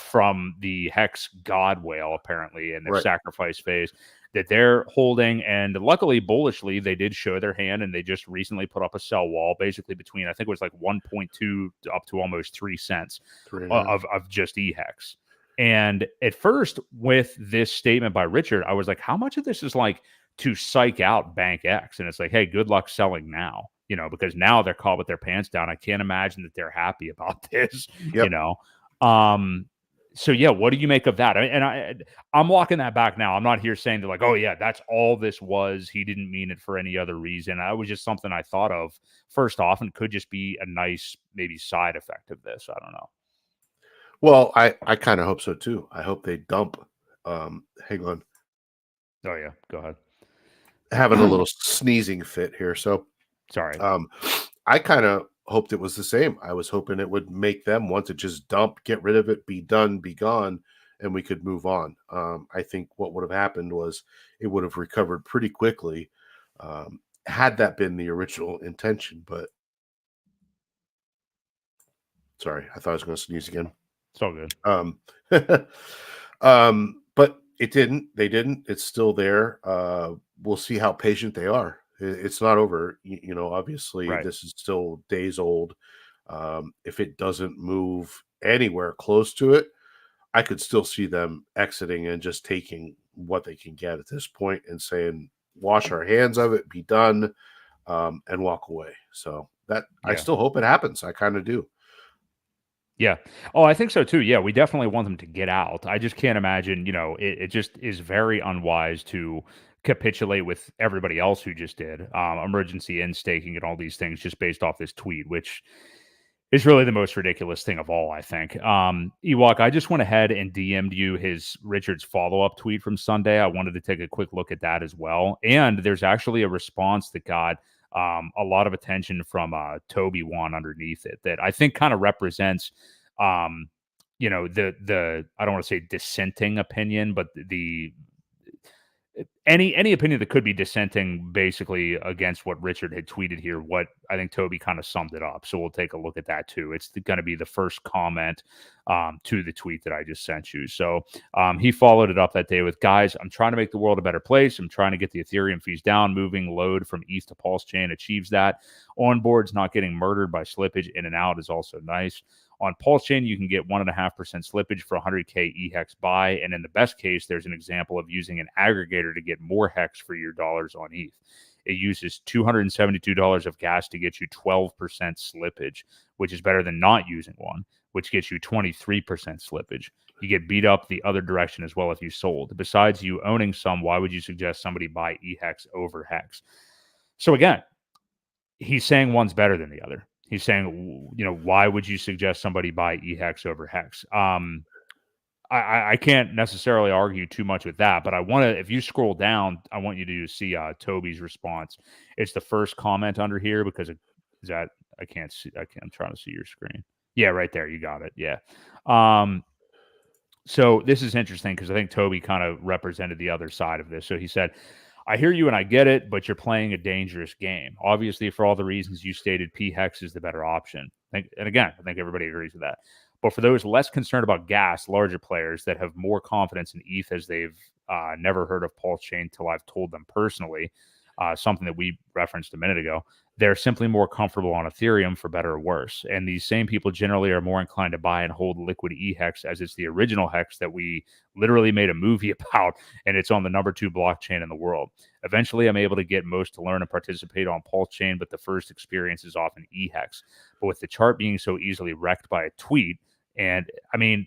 from the Hex God Whale, apparently, in their Right. sacrifice phase that they're holding. And luckily, bullishly, they did show their hand and they just recently put up a sell wall, basically between, I think it was like 1.2 up to almost 3 cents 3.5. of just eHEX. And at first, with this statement by Richard, I was like, how much of this is like to psych out Bank X? And it's like, hey, good luck selling now, because now they're caught with their pants down. I can't imagine that they're happy about this, you Yep. know. So yeah, what do you make of that? I'm walking that back now. I'm not here saying that like, oh yeah, that's all this was. He didn't mean it for any other reason. I was just something I thought of first off and could just be a nice maybe side effect of this. I don't know. Well, I kind of hope so too. I hope they dump. Hang on, Oh yeah, go ahead. having a little sneezing fit here. So, Sorry. um, I kind of hoped it was the same. I was hoping it would make them want to just dump, get rid of it, be done, be gone, and we could move on. I think what would have happened was it would have recovered pretty quickly, had that been the original intention. But sorry, I thought I was going to sneeze again. It's all good. Um, but it didn't. They didn't. It's still there. We'll see how patient they are. It's not over. Obviously, Right. this is still days old. If it doesn't move anywhere close to it, I could still see them exiting and just taking what they can get at this point and saying, "Wash our hands of it, be done," and walk away. So that I Yeah. still hope it happens. I kind of do. Yeah. Oh, I think so too. Yeah, we definitely want them to get out. I just can't imagine, it just is very unwise to capitulate with everybody else who just did. Emergency end staking and all these things just based off this tweet, which is really the most ridiculous thing of all, I think. Ewok, I just went ahead and DM'd you his Richard's follow-up tweet from Sunday. I wanted to take a quick look at that as well. And there's actually a response that got a lot of attention from Toby One underneath it that I think kind of represents the I don't want to say dissenting opinion, but the any opinion that could be dissenting basically against what Richard had tweeted here. What I think Toby kind of summed it up. So we'll take a look at that too. It's going to be the first comment to the tweet that I just sent you. So he followed it up that day with, guys, I'm trying to make the world a better place. I'm trying to get the Ethereum fees down. Moving load from ETH to PulseChain achieves that. Onboard's not getting murdered by slippage in and out is also nice. On PulseChain, you can get 1.5% slippage for 100K eHEX buy. And in the best case, there's an example of using an aggregator to get more hex for your dollars on ETH. It uses $272 of gas to get you 12% slippage, which is better than not using one, which gets you 23% slippage. You get beat up the other direction as well if you sold. Besides you owning some, why would you suggest somebody buy eHEX over hex? So again, he's saying one's better than the other. He's saying, why would you suggest somebody buy eHEX over hex? I can't necessarily argue too much with that, but I want to, if you scroll down, I want you to see Toby's response. It's the first comment under here because is that, I can't see, I'm trying to see your screen. Yeah, right there. You got it. Yeah. So this is interesting because I think Toby kind of represented the other side of this. So he said, I hear you and I get it, but you're playing a dangerous game. Obviously, for all the reasons you stated, pHEX is the better option. And again, I think everybody agrees with that. But for those less concerned about gas, larger players that have more confidence in ETH as they've never heard of PulseChain until I've told them personally, something that we referenced a minute ago, they're simply more comfortable on Ethereum for better or worse. And these same people generally are more inclined to buy and hold liquid eHEX as it's the original hex that we literally made a movie about, and it's on the #2 blockchain in the world. Eventually, I'm able to get most to learn and participate on PulseChain, but the first experience is often eHEX. But with the chart being so easily wrecked by a tweet, and I mean,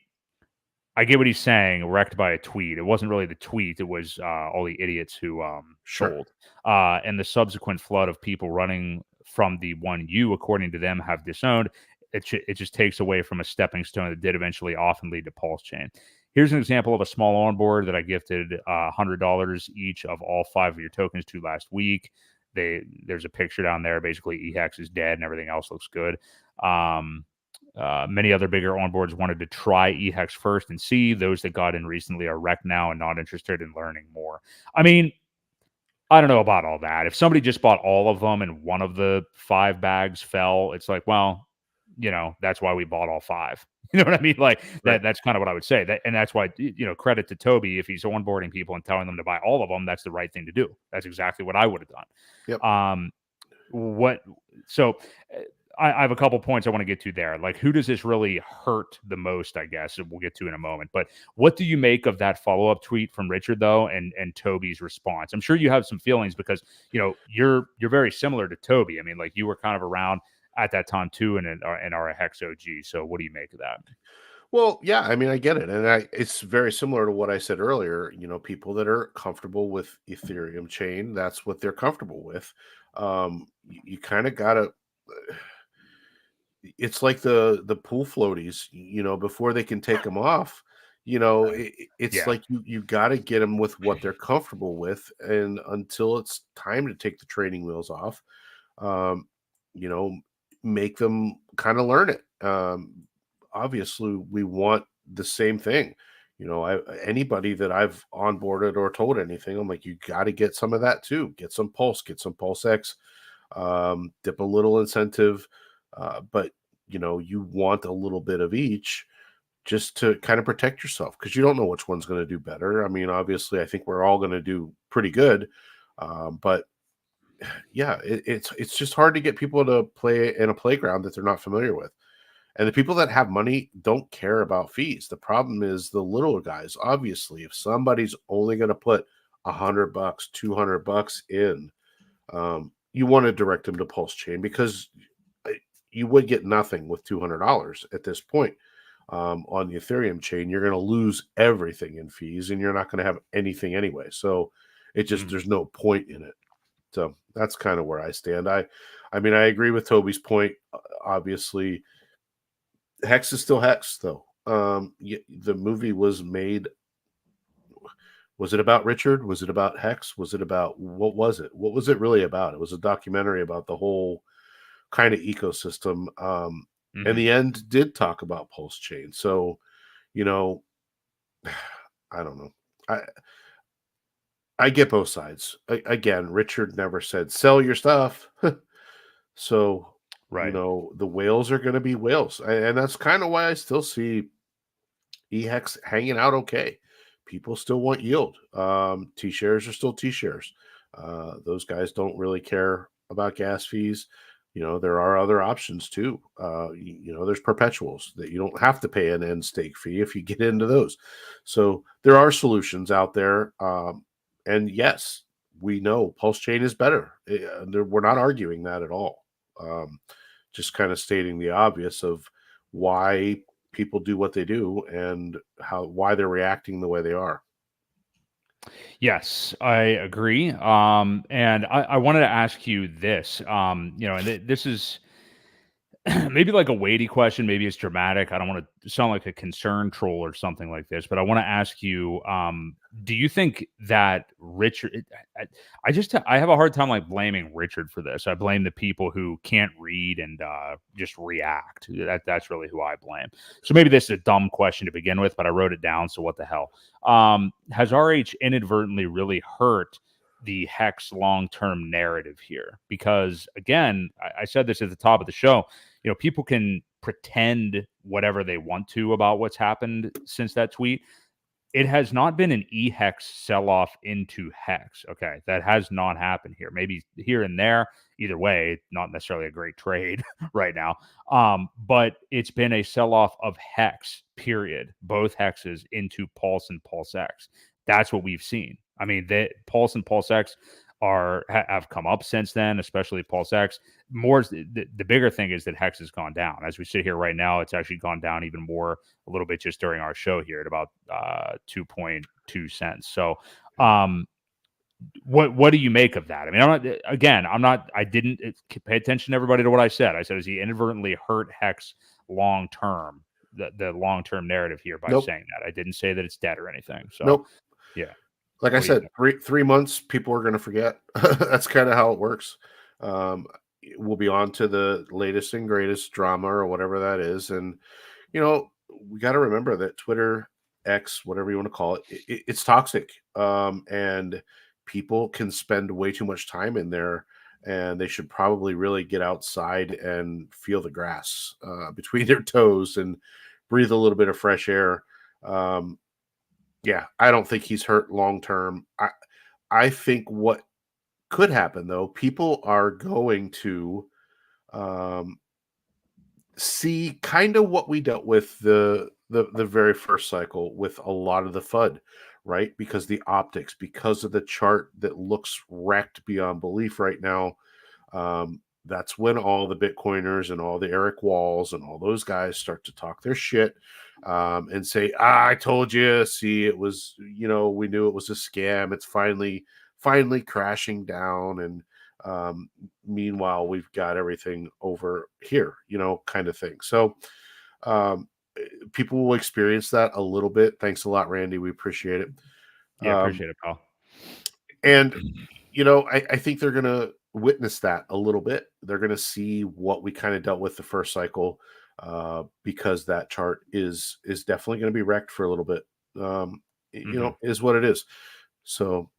I get what he's saying, wrecked by a tweet. It wasn't really the tweet. It was all the idiots who Sure. sold. And the subsequent flood of people running from the one you, according to them, have disowned. It just takes away from a stepping stone that did eventually often lead to PulseChain. Here's an example of a small onboard that I gifted $100 each of all 5 of your tokens to last week. There's a picture down there. Basically, eHEX is dead and everything else looks good. Many other bigger onboards wanted to try eHEX first and see. Those that got in recently are wrecked now and not interested in learning more. I mean, I don't know about all that. If somebody just bought all of them and one of the 5 bags fell, it's like, well, that's why we bought all 5. You know what I mean? Like Right. that's kind of what I would say. And that's why, credit to Toby, if he's onboarding people and telling them to buy all of them, that's the right thing to do. That's exactly what I would have done. Yep. So I have a couple points I want to get to there. Like, who does this really hurt the most, I guess, and we'll get to in a moment. But what do you make of that follow-up tweet from Richard, though, and Toby's response? I'm sure you have some feelings because, you're very similar to Toby. I mean, like, you were kind of around at that time, too, and are a HEX OG. So what do you make of that? Well, yeah, I mean, I get it. And it's very similar to what I said earlier. People that are comfortable with Ethereum chain, that's what they're comfortable with. You kind of got to, it's like the pool floaties, before they can take them off, it's Yeah. like you got to get them with what they're comfortable with. And until it's time to take the training wheels off, um, you know, make them kind of learn it. Obviously, we want the same thing. Anybody that I've onboarded or told anything, I'm like, you got to get some of that too. Get some Pulse, get some PulseX, dip a little incentive, but you want a little bit of each just to kind of protect yourself because you don't know which one's going to do better. I mean, obviously, I think we're all going to do pretty good, but yeah, it's just hard to get people to play in a playground that they're not familiar with. And the people that have money don't care about fees. The problem is the little guys. Obviously, if somebody's only going to put $100, $200 in, you want to direct them to PulseChain because you would get nothing with $200 at this point. On the Ethereum chain, you're going to lose everything in fees, and you're not going to have anything anyway. So there's no point in it. So that's kind of where I stand. I mean, I agree with Toby's point. Obviously, Hex is still Hex, though. The movie was made. Was it about Richard? Was it about Hex? Was it about what was it? What was it really about? It was a documentary about the whole kind of ecosystem. And the end did talk about PulseChain. So, I don't know. I get both sides. Again, Richard never said sell your stuff. So, Right. the whales are going to be whales. And that's kind of why I still see eHEX hanging out okay. People still want yield. T-shares are still T-shares. Those guys don't really care about gas fees. There are other options too. There's perpetuals that you don't have to pay an end stake fee if you get into those. So there are solutions out there. And yes, we know PulseChain is better. We're not arguing that at all. Just kind of stating the obvious of why people do what they do and why they're reacting the way they are. Yes, I agree. And I wanted to ask you this. And this is maybe like a weighty question. Maybe it's dramatic. I don't want to sound like a concern troll or something like this, but I want to ask you: do you think that Richard? I have a hard time like blaming Richard for this. I blame the people who can't read and just react. That's really who I blame. So maybe this is a dumb question to begin with, but I wrote it down. So what the hell? Has RH inadvertently really hurt the HEX long-term narrative here? Because again, I said this at the top of the show, people can pretend whatever they want to about what's happened since that tweet. It has not been an eHEX sell-off into HEX. Okay, that has not happened here. Maybe here and there. Either way, not necessarily a great trade right now. But it's been a sell-off of HEX, period. Both HEXs into Pulse and PulseX. That's what we've seen. I mean, Pulse and PulseX have come up since then, especially PulseX. The bigger thing is that HEX has gone down. As we sit here right now, it's actually gone down even more a little bit just during our show here at about 2.2 cents. So what do you make of that? I mean, I didn't pay attention to everybody to what I said. I said, is he inadvertently hurt HEX long term, the long term narrative here by saying that? I didn't say that it's dead or anything. So yeah. Like I said, 3 months, people are going to forget. That's kind of how it works. We'll be on to the latest and greatest drama or whatever that is. And, we got to remember that Twitter, X, whatever you want to call it, it's toxic. And people can spend way too much time in there, and they should probably really get outside and feel the grass between their toes and breathe a little bit of fresh air. Yeah, I don't think he's hurt long term. I think what could happen, though, people are going to see kind of what we dealt with the very first cycle with a lot of the FUD, right? Because the optics, because of the chart that looks wrecked beyond belief right now. That's when all the Bitcoiners and all the Eric Walls and all those guys start to talk their shit and say, I told you, see, it was, we knew it was a scam. It's finally crashing down. And meanwhile, we've got everything over here, kind of thing. So people will experience that a little bit. Thanks a lot, Randy. We appreciate it. Yeah, appreciate it, pal. And, I think they're going to witness that a little bit. They're going to see what we kind of dealt with the first cycle because that chart is definitely going to be wrecked for a little bit. Is what it is. So,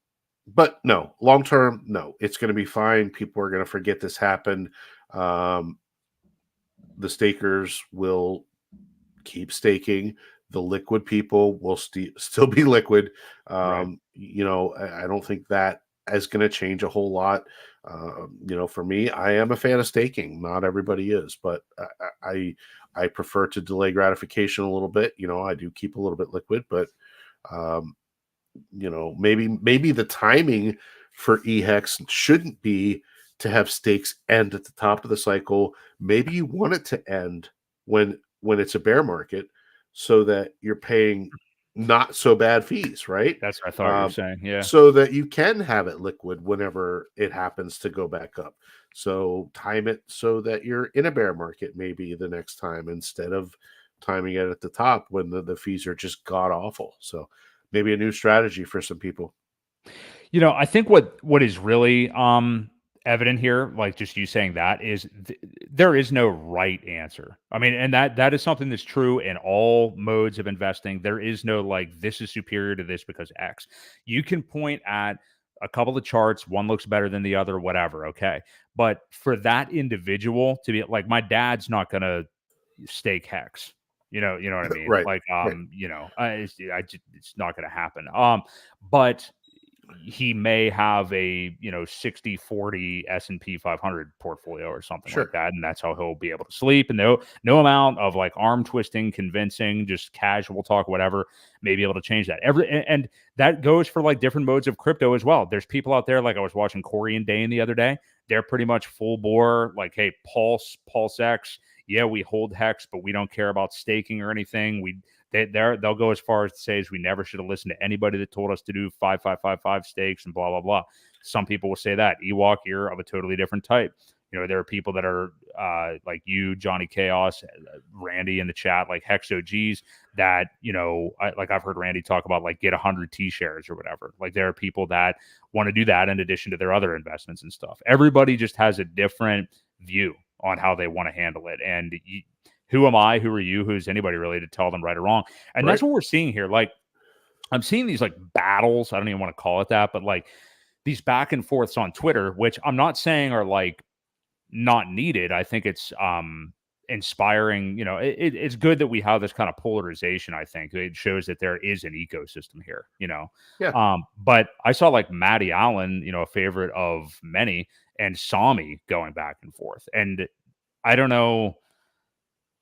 but no, long term, no, it's going to be fine. People are going to forget this happened. The stakers will keep staking. The liquid people will still be liquid. Right. I don't think that is going to change a whole lot. For me, I am a fan of staking. Not everybody is, but I prefer to delay gratification a little bit. I do keep a little bit liquid, but maybe the timing for eHEX shouldn't be to have stakes end at the top of the cycle. Maybe you want it to end when it's a bear market, so that you're paying not so bad fees, right? That's what I thought you were saying. Yeah. So that you can have it liquid whenever it happens to go back up. So time it so that you're in a bear market maybe the next time, instead of timing it at the top when the fees are just god awful. So maybe a new strategy for some people. I think what is really evident here, like just you saying that, is there is no right answer. I mean, and that is something that's true in all modes of investing. There is no like, this is superior to this because X. You can point at a couple of charts, one looks better than the other, whatever, okay. But for that individual to be like, my dad's not gonna stake HEX. You know what I mean? Right. Like, it's not gonna happen. But he may have a 60-40 S&P 500 portfolio or something like that, and that's how he'll be able to sleep. And no amount of like arm twisting, convincing, just casual talk, whatever, may be able to change that. And that goes for like different modes of crypto as well. There's people out there, like I was watching Corey and Dane the other day. They're pretty much full bore, like, hey, PulseX, yeah, we hold HEX, but we don't care about staking or anything. They'll go as far as to say we never should have listened to anybody that told us to do 5, 5, 5, 5 stakes and blah, blah, blah. Some people will say that. Ewok, you're of a totally different type. There are people that are like you, Johnny Chaos, Randy in the chat, like Hex OGs that, I've heard Randy talk about like get 100 T-shares or whatever. Like there are people that want to do that in addition to their other investments and stuff. Everybody just has a different view on how they want to handle it. And who am I? Who are you? Who's anybody really to tell them right or wrong? And that's what we're seeing here. Like I'm seeing these like battles. I don't even want to call it that, but like these back and forths on Twitter, which I'm not saying are like not needed. I think it's inspiring. It's good that we have this kind of polarization. I think it shows that there is an ecosystem here. Yeah. But I saw like Matty Allen, a favorite of many, and Sami going back and forth, and I don't know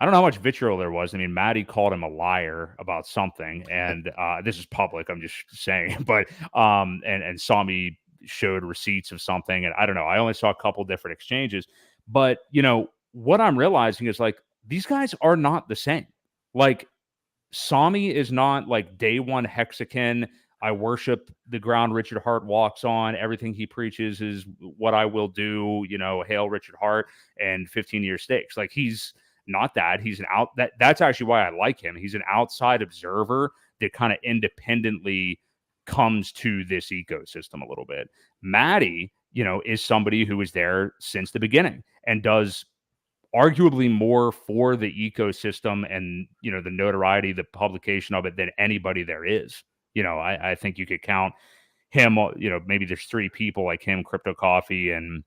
how much vitriol there was. I mean, Matty called him a liar about something, and this is public. I'm just saying, but and Sami showed receipts of something, and I don't know. I only saw a couple different exchanges, but what I'm realizing is like these guys are not the same. Like Sami is not like day one Hexagon. I worship the ground Richard Hart walks on. Everything he preaches is what I will do. Hail Richard Hart and 15-year stakes. Like he's not that. He's that's actually why I like him. He's an outside observer that kind of independently comes to this ecosystem a little bit. Matty, is somebody who is there since the beginning and does arguably more for the ecosystem and, the notoriety, the publication of it than anybody there is. I think you could count him, maybe there's 3 people like him, Crypto Coffee, and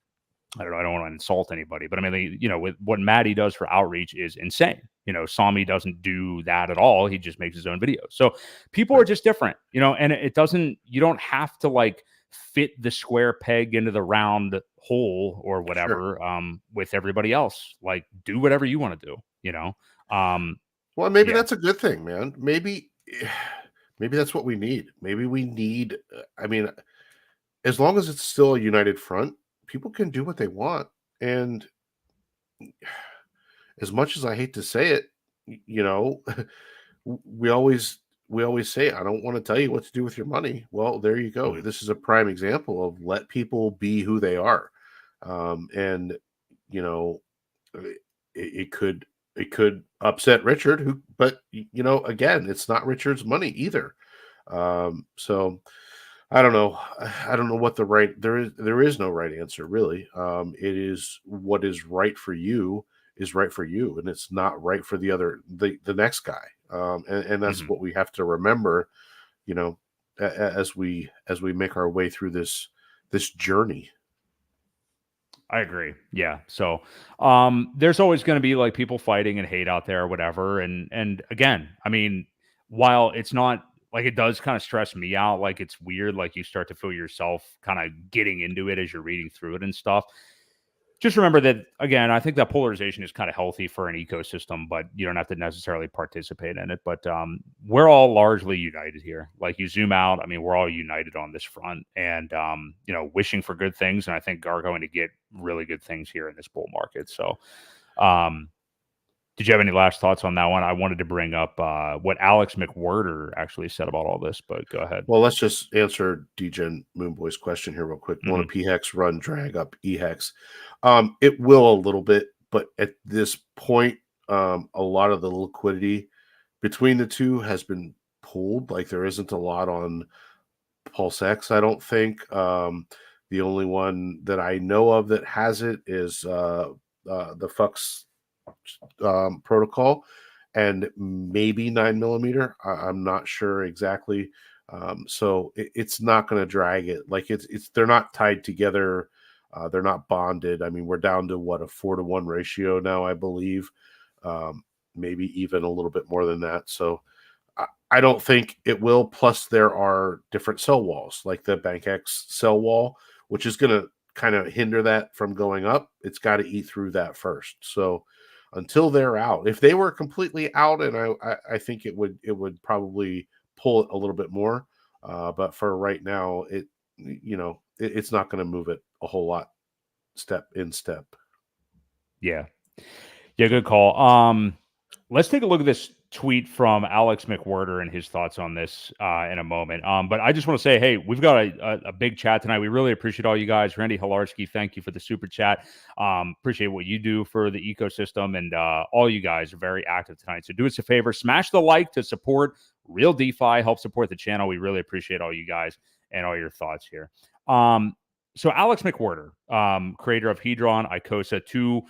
I don't know. I don't want to insult anybody, but I mean, with what Matty does for outreach is insane. Sami doesn't do that at all. He just makes his own videos. So people are just different, and you don't have to like fit the square peg into the round hole or whatever, with everybody else. Like do whatever you want to do, Well, maybe that's a good thing, man. Maybe that's what we need. Maybe we need, I mean, as long as it's still a united front, people can do what they want. And as much as I hate to say it, we always say, I don't want to tell you what to do with your money. Well, there you go. Mm-hmm. This is a prime example of let people be who they are. And it could upset Richard, but again, it's not Richard's money either. So I don't know. I don't know what there is no right answer really. It is what is right for you is right for you, and it's not right for the next guy. And that's what we have to remember, as we make our way through this journey. I agree. Yeah. So there's always going to be like people fighting and hate out there or whatever. And again, I mean, while it's not like it does kind of stress me out, like it's weird, like you start to feel yourself kind of getting into it as you're reading through it and stuff. Just remember that, again, I think that polarization is kind of healthy for an ecosystem, but you don't have to necessarily participate in it. But we're all largely united here. Like you zoom out, I mean, we're all united on this front and, wishing for good things. And I think are going to get really good things here in this bull market. So did you have any last thoughts on that one? I wanted to bring up what Alex McWhirter actually said about all this, but go ahead. Well, let's just answer DGen Moonboy's question here real quick. Will a pHEX run drag up eHEX? It will a little bit, but at this point, a lot of the liquidity between the two has been pulled. Like there isn't a lot on PulseX, I don't think. The only one that I know of that has it is the FUX protocol and maybe 9mm. I'm not sure exactly. So it's not going to drag it. Like they're not tied together. They're not bonded. I mean, we're down to what, a 4-to-1 ratio now, I believe. Maybe even a little bit more than that. So I don't think it will. Plus, there are different cell walls, like the BankX cell wall, which is going to kind of hinder that from going up. It's got to eat through that first. So until they're out, if they were completely out, and I think it would probably pull it a little bit more. But for right now, it's not going to move it a whole lot step. Yeah, good call. Let's take a look at this tweet from Alex McWhirter and his thoughts on this in a moment. But I just want to say, hey, we've got a big chat tonight. We really appreciate all you guys. Randy Hilarski, thank you for the super chat. Appreciate what you do for the ecosystem, and all you guys are very active tonight. So do us a favor, smash the like to support Real DeFi, help support the channel. We really appreciate all you guys and all your thoughts here. So Alex McWhirter, creator of Hedron, Icosa,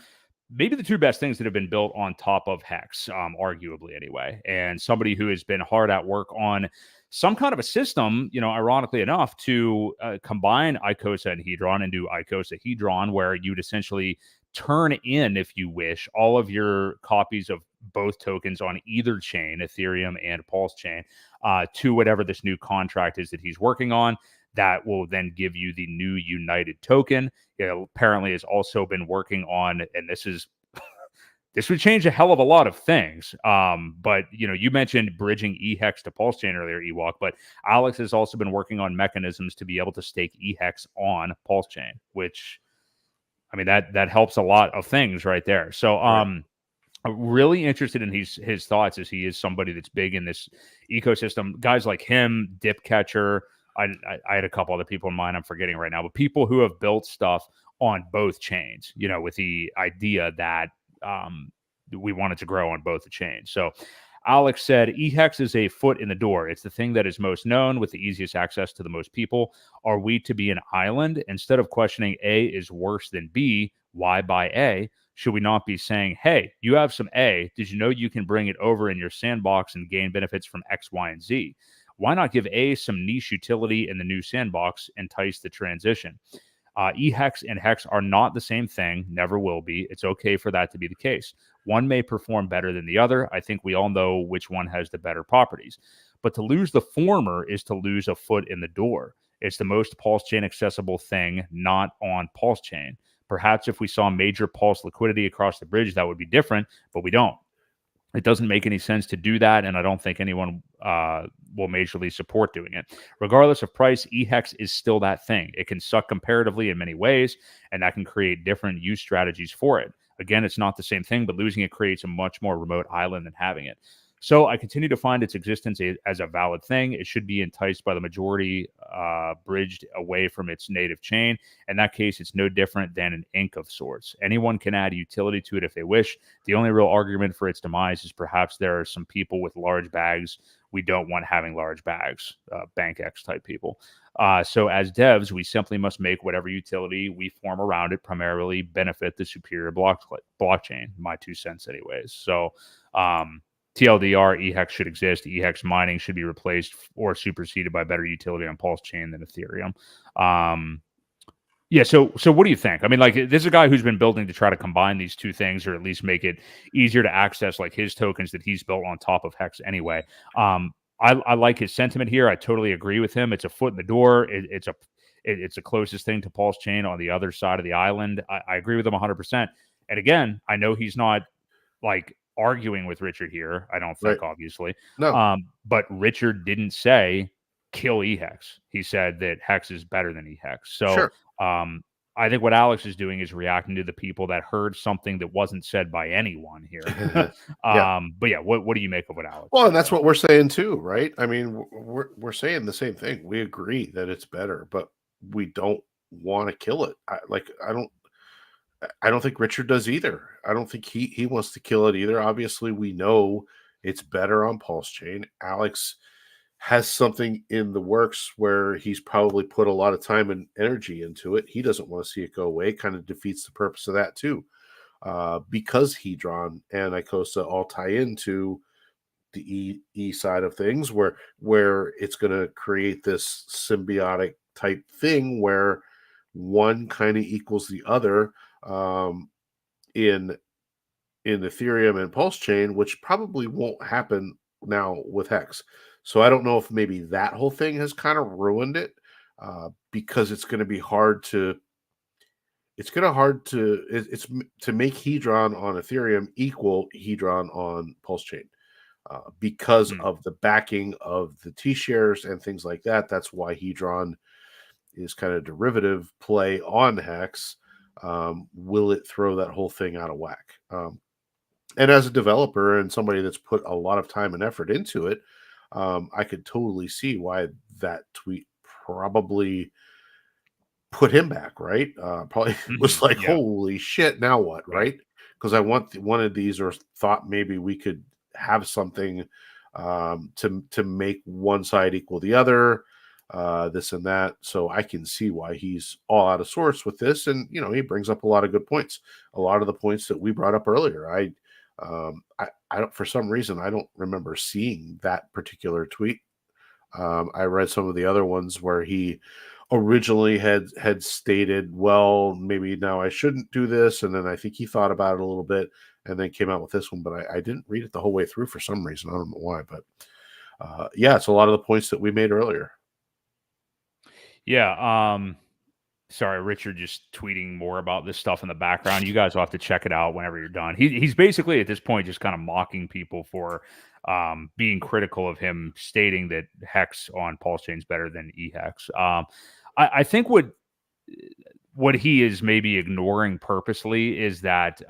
maybe the two best things that have been built on top of HEX, arguably anyway, and somebody who has been hard at work on some kind of a system, ironically enough, to combine Icosa and Hedron and do Icosa Hedron, where you'd essentially turn in, if you wish, all of your copies of both tokens on either chain, Ethereum and PulseChain, to whatever this new contract is that he's working on. That will then give you the new United token. Apparently has also been working on, and this would change a hell of a lot of things. But you mentioned bridging eHEX to PulseChain earlier, Ewok, but Alex has also been working on mechanisms to be able to stake eHEX on PulseChain, which, I mean, that helps a lot of things right there. So I'm really interested in his thoughts, as he is somebody that's big in this ecosystem. Guys like him, Dipcatcher, I had a couple other people in mind I'm forgetting right now, but people who have built stuff on both chains, with the idea that we wanted to grow on both the chains. So Alex said, eHEX is a foot in the door. It's the thing that is most known with the easiest access to the most people. Are we to be an island? Instead of questioning A is worse than B, why buy A? Should we not be saying, hey, you have some A. Did you know you can bring it over in your sandbox and gain benefits from X, Y, and Z? Why not give A some niche utility in the new sandbox, entice the transition? eHEX and HEX are not the same thing, never will be. It's okay for that to be the case. One may perform better than the other. I think we all know which one has the better properties. But to lose the former is to lose a foot in the door. It's the most PulseChain accessible thing, not on PulseChain. Perhaps if we saw major Pulse liquidity across the bridge, that would be different, but we don't. It doesn't make any sense to do that, and I don't think anyone will majorly support doing it. Regardless of price, eHEX is still that thing. It can suck comparatively in many ways, and that can create different use strategies for it. Again, it's not the same thing, but losing it creates a much more remote island than having it. So I continue to find its existence as a valid thing. It should be enticed by the majority, bridged away from its native chain. In that case, it's no different than an ink of sorts. Anyone can add utility to it if they wish. The only real argument for its demise is perhaps there are some people with large bags. We don't want having large bags, Bank X type people. So as devs, we simply must make whatever utility we form around it primarily benefit the superior blockchain. My 2 cents anyways. So, TLDR, eHEX should exist. eHEX mining should be replaced or superseded by better utility on PulseChain than Ethereum. So what do you think? I mean, like, this is a guy who's been building to try to combine these two things, or at least make it easier to access, like his tokens that he's built on top of HEX anyway. I like his sentiment here. I totally agree with him. It's a foot in the door. It's the closest thing to PulseChain on the other side of the island. I agree with him 100%. And again, I know he's not like arguing with Richard here, I don't think, obviously. No. But Richard didn't say kill eHEX. He said that HEX is better than eHEX. So Sure. I think what Alex is doing is reacting to the people that heard something that wasn't said by anyone here. But yeah, what do you make of what Alex Well, said? and that's what we're saying too, right? I mean, we're saying the same thing. We agree that it's better, but we don't want to kill it. I don't think Richard does either. I don't think he wants to kill it either. Obviously, we know it's better on PulseChain. Alex has something in the works where he's probably put a lot of time and energy into it. He doesn't want to see it go away. Kind of defeats the purpose of that too, because Hedron and Icosa all tie into the E side of things, where it's going to create this symbiotic type thing where one kind of equals the other. In Ethereum and PulseChain, which probably won't happen now with HEX. So I don't know if maybe that whole thing has kind of ruined it, because it's going to be hard to make Hedron on Ethereum equal Hedron on PulseChain, because of the backing of the T-shares and things like that. That's why Hedron is kind of derivative play on HEX. Will it throw that whole thing out of whack? And as a developer and somebody that's put a lot of time and effort into it, I could totally see why that tweet probably put him back, right? Probably was like, Yeah. holy shit, now what, Right. right? Because I want one of these, or thought maybe we could have something to make one side equal the other, this and that. So I can see why he's all out of sorts with this, and he brings up a lot of good points. A lot of the points that we brought up earlier. I don't, for some reason, I don't remember seeing that particular tweet. I read some of the other ones where he originally had stated, well, maybe now I shouldn't do this, and then I think he thought about it a little bit and then came out with this one, but I didn't read it the whole way through for some reason. I don't know why, but yeah, it's a lot of the points that we made earlier. Yeah. Sorry, Richard just tweeting more about this stuff in the background. You guys will have to check it out whenever you're done. He's basically at this point just kind of mocking people for being critical of him, stating that Hex on PulseChain is better than eHEX. I think what he is maybe ignoring purposely is that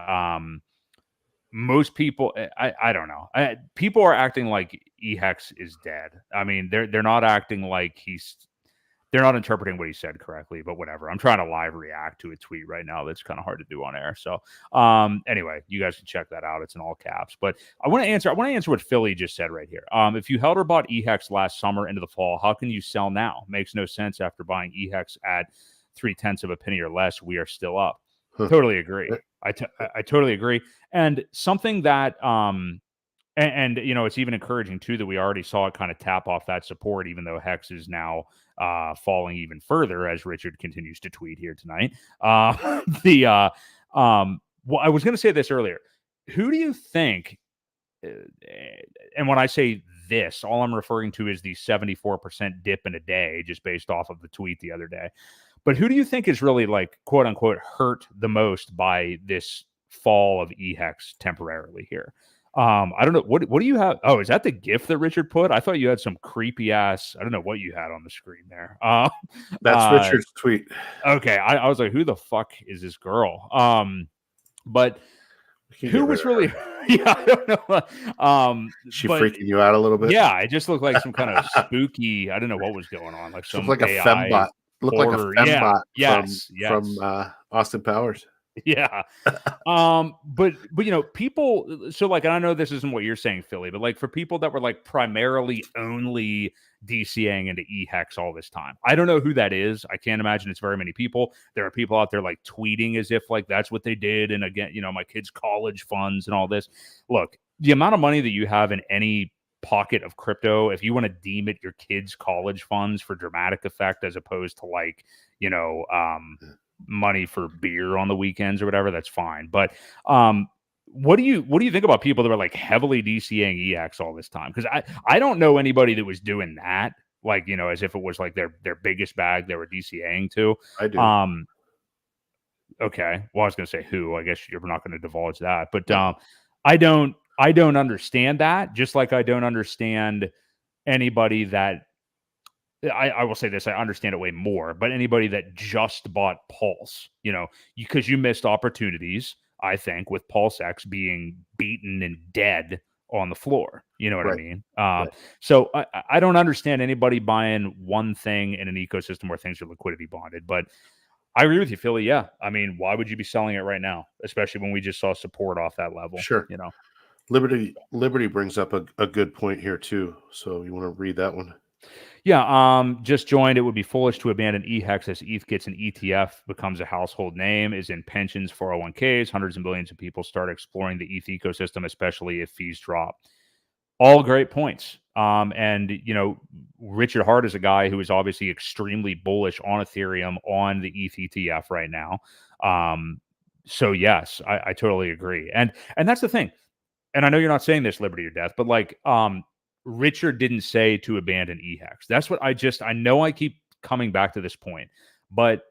most people, I don't know, people are acting like eHEX is dead. I mean, they're not acting like they're not interpreting what he said correctly, but whatever. I'm trying to live react to a tweet right now that's kind of hard to do on air. So anyway, you guys can check that out. It's in all caps. But I want to answer what Philly just said right here. If you held or bought eHEX last summer into the fall, how can you sell now? Makes no sense after buying eHEX at 0.3 of a penny or less. We are still up. Huh. Totally agree. I totally agree. And something that and it's even encouraging too that we already saw it kind of tap off that support, even though Hex is now falling even further, as Richard continues to tweet here tonight. Well, I was going to say this earlier. Who do you think? And when I say this, all I'm referring to is the 74% dip in a day, just based off of the tweet the other day. But who do you think is really, like, quote unquote, hurt the most by this fall of eHEX temporarily here? I don't know. What do you have? Oh, is that the GIF that Richard put? I thought you had some creepy ass. I don't know what you had on the screen there. That's Richard's tweet. Okay, I was like, who the fuck is this girl? But who was really? Yeah, I don't know. She freaking you out a little bit? Yeah, it just looked like some kind of spooky. I don't know what was going on. Like some like AI a fembot. Looked like a fembot from Austin Powers. Yeah. But people, so like, and I know this isn't what you're saying, Philly, but like for people that were like primarily only DCing into eHEX all this time, I don't know who that is. I can't imagine it's very many people. There are people out there like tweeting as if like that's what they did. And again, my kids' college funds and all this. Look, the amount of money that you have in any pocket of crypto, if you want to deem it your kids' college funds for dramatic effect, as opposed to like, money for beer on the weekends or whatever, that's fine. But what do you think about people that are like heavily DCing eHEX all this time? Because I don't know anybody that was doing that, like, as if it was like their biggest bag they were DCing to. I do. Okay. Well, I was gonna say who. I guess you're not going to divulge that. But I don't understand that, just like I don't understand anybody that I will say this, I understand it way more, but anybody that just bought Pulse, because you missed opportunities, I think, with PulseX being beaten and dead on the floor. You know what I mean? So I don't understand anybody buying one thing in an ecosystem where things are liquidity bonded. But I agree with you, Philly. Yeah. I mean, why would you be selling it right now, especially when we just saw support off that level? Sure. Liberty brings up a good point here too. So you want to read that one? Yeah, just joined. It would be foolish to abandon eHEX as ETH gets an ETF, becomes a household name, is in pensions, 401ks. Hundreds of millions of people start exploring the ETH ecosystem, especially if fees drop. All great points. And, Richard Hart is a guy who is obviously extremely bullish on Ethereum, on the ETH ETF right now. So, yes, I totally agree. And that's the thing. And I know you're not saying this, Liberty or Death, but like, Richard didn't say to abandon eHEX. That's what I know I keep coming back to this point, but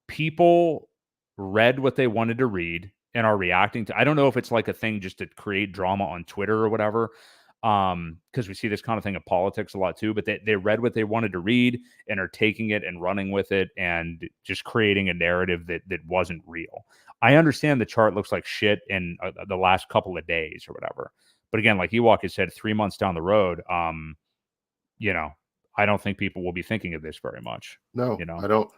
people read what they wanted to read and are reacting to. I don't know if it's like a thing just to create drama on Twitter or whatever, because we see this kind of thing in politics a lot too, but they read what they wanted to read and are taking it and running with it and just creating a narrative that wasn't real. I understand the chart looks like shit in the last couple of days or whatever. But again, like Ewok has said, 3 months down the road, you know, I don't think people will be thinking of this very much. No, You know, I don't.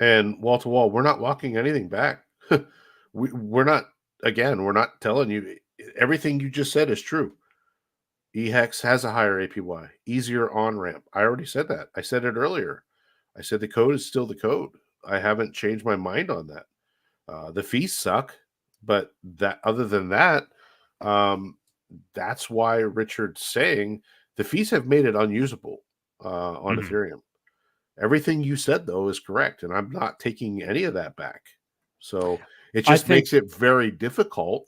And wall to wall, we're not walking anything back. We're not. Again, we're not telling you everything you just said is true. eHEX has a higher APY, easier on ramp. I already said that. I said it earlier. I said the code is still the code. I haven't changed my mind on that. The fees suck, but that other than that, that's why Richard's saying the fees have made it unusable on Ethereum. Everything you said though is correct, and I'm not taking any of that back. So it just makes it very difficult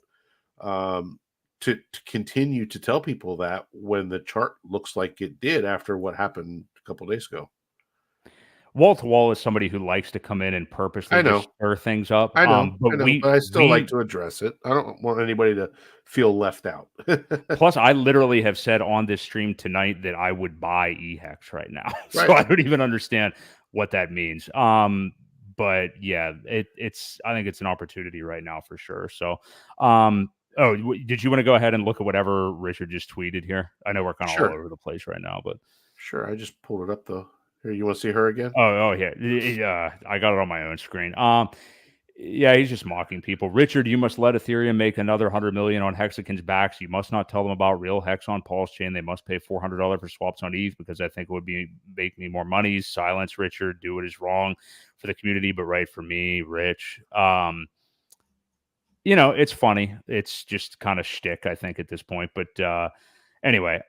to continue to tell people that when the chart looks like it did after what happened a couple of days ago. Wall to wall is somebody who likes to come in and purposely just stir things up. I know, But but I still like to address it. I don't want anybody to feel left out. Plus, I literally have said on this stream tonight that I would buy eHEX right now. So Right. I don't even understand what that means. But yeah, it's I think it's an opportunity right now for sure. So, did you want to go ahead and look at whatever Richard just tweeted here? I know we're kind of all over the place right now, but sure. I just pulled it up though. Here, you want to see her again? Oh yeah. I got it on my own screen. Yeah, he's just mocking people. Richard, you must let Ethereum make another 100 million on Hexagon's backs. You must not tell them about real hex on PulseChain. They must pay $400 for swaps on ETH because I think it would make me more money. Silence, Richard. Do what is wrong for the community, but right for me, Rich. It's funny. It's just kind of shtick, I think, at this point. But anyway,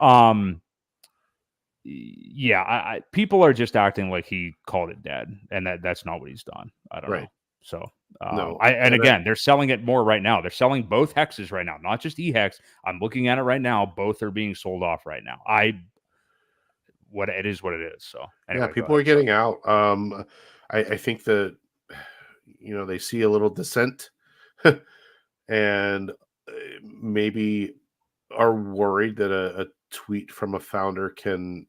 yeah, people are just acting like he called it dead, and that's not what he's done. I don't know. So, again, they're selling it more right now. They're selling both hexes right now, not just eHEX. I'm looking at it right now. Both are being sold off right now. What it is. So, anyway, yeah, people are getting out. I think that they see a little dissent, and maybe are worried that a tweet from a founder can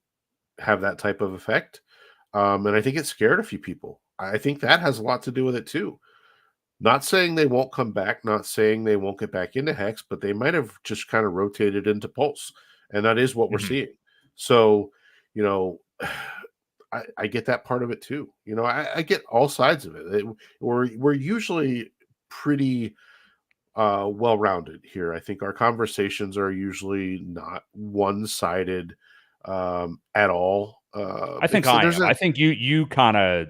have that type of effect. And I think it scared a few people. I think that has a lot to do with it too. Not saying they won't come back, not saying they won't get back into Hex, but they might have just kind of rotated into Pulse. And that is what we're seeing. So, I get that part of it too. I get all sides of it. We're usually pretty well-rounded here. I think our conversations are usually not one-sided at all. I think I think you kind of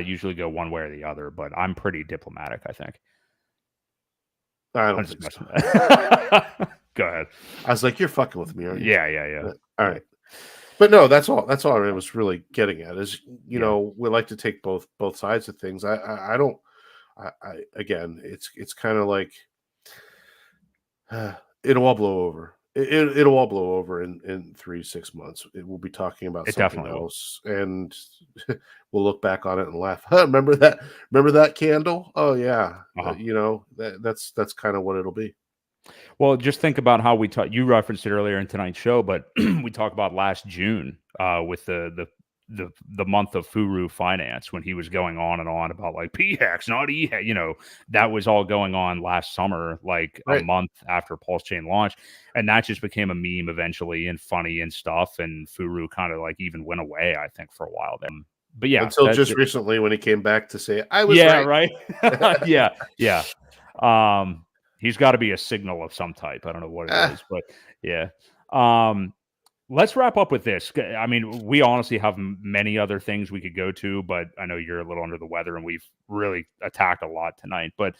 usually go one way or the other, but I'm pretty diplomatic, I think. I don't think so. Go ahead. I was like, you're fucking with me, aren't you? Yeah. All right. But no, that's all I was really getting at is, we like to take both sides of things. I don't again, it's kind of like it'll all blow over. It'll all blow over in 3-6 months. We'll be talking about something else, and we'll look back on it and laugh. Remember that candle? Oh yeah, that's kind of what it'll be. Well, just think about how you referenced it earlier in tonight's show, but we talked about last June with the month of Furu Finance when he was going on and on about like PHEX, not eHEX. That was all going on last summer, like a month after PulseChain launched, and that just became a meme eventually and funny and stuff. And Furu kind of like even went away, I think, for a while then. But yeah, until just recently when he came back to say I was right. Yeah. He's got to be a signal of some type. I don't know what it is, but yeah. Let's wrap up with this. I mean, we honestly have many other things we could go to, but I know you're a little under the weather and we've really attacked a lot tonight. But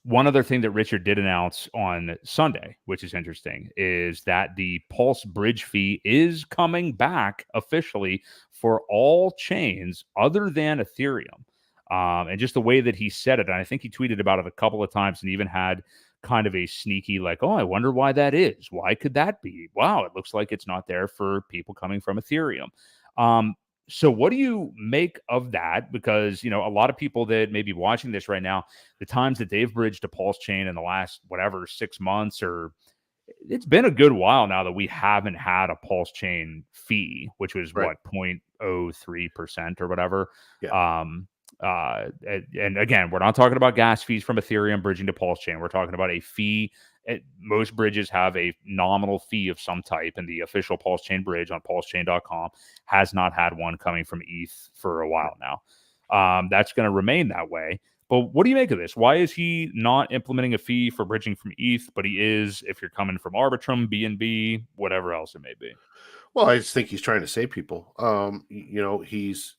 one other thing that Richard did announce on Sunday, which is interesting, is that the Pulse bridge fee is coming back officially for all chains other than Ethereum. And just the way that he said it, and I think he tweeted about it a couple of times and even had kind of a sneaky like, oh, I wonder why that is. Why could that be? Wow, it looks like it's not there for people coming from Ethereum. So what do you make of that? Because, a lot of people that may be watching this right now, the times that they've bridged to PulseChain in the last, 6 months, or it's been a good while now that we haven't had a PulseChain fee, which was 0.03% or whatever. Yeah. And again, we're not talking about gas fees from Ethereum bridging to PulseChain. We're talking about a fee. Most bridges have a nominal fee of some type, and the official PulseChain bridge on PulseChain.com has not had one coming from ETH for a while now. That's going to remain that way. But what do you make of this? Why is he not implementing a fee for bridging from ETH, but he is if you're coming from Arbitrum, BNB, whatever else it may be? Well, I just think he's trying to save people. He's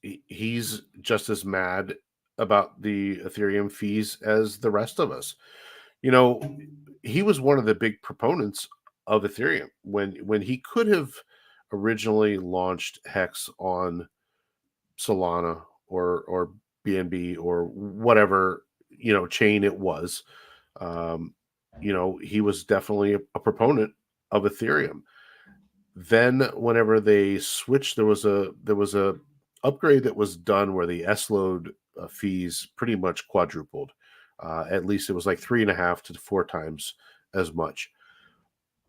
just as mad about the Ethereum fees as the rest of us. He was one of the big proponents of Ethereum when he could have originally launched Hex on Solana or BNB or whatever chain it was. He was definitely a proponent of Ethereum. Then whenever they switched, there was a upgrade that was done where the S load fees pretty much quadrupled. At least it was like 3.5 to 4 times as much.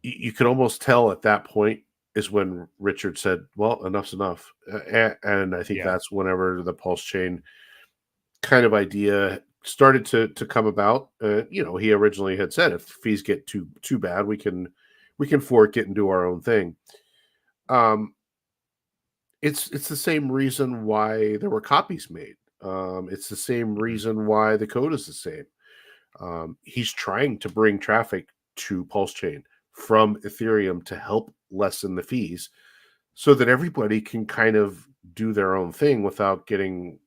You could almost tell at that point is when Richard said, well, enough's enough. And I think that's whenever the PulseChain kind of idea started to come about. He originally had said, if fees get too bad, we can fork it and do our own thing. It's the same reason why there were copies made. It's the same reason why the code is the same. He's trying to bring traffic to PulseChain from Ethereum to help lessen the fees so that everybody can kind of do their own thing without getting,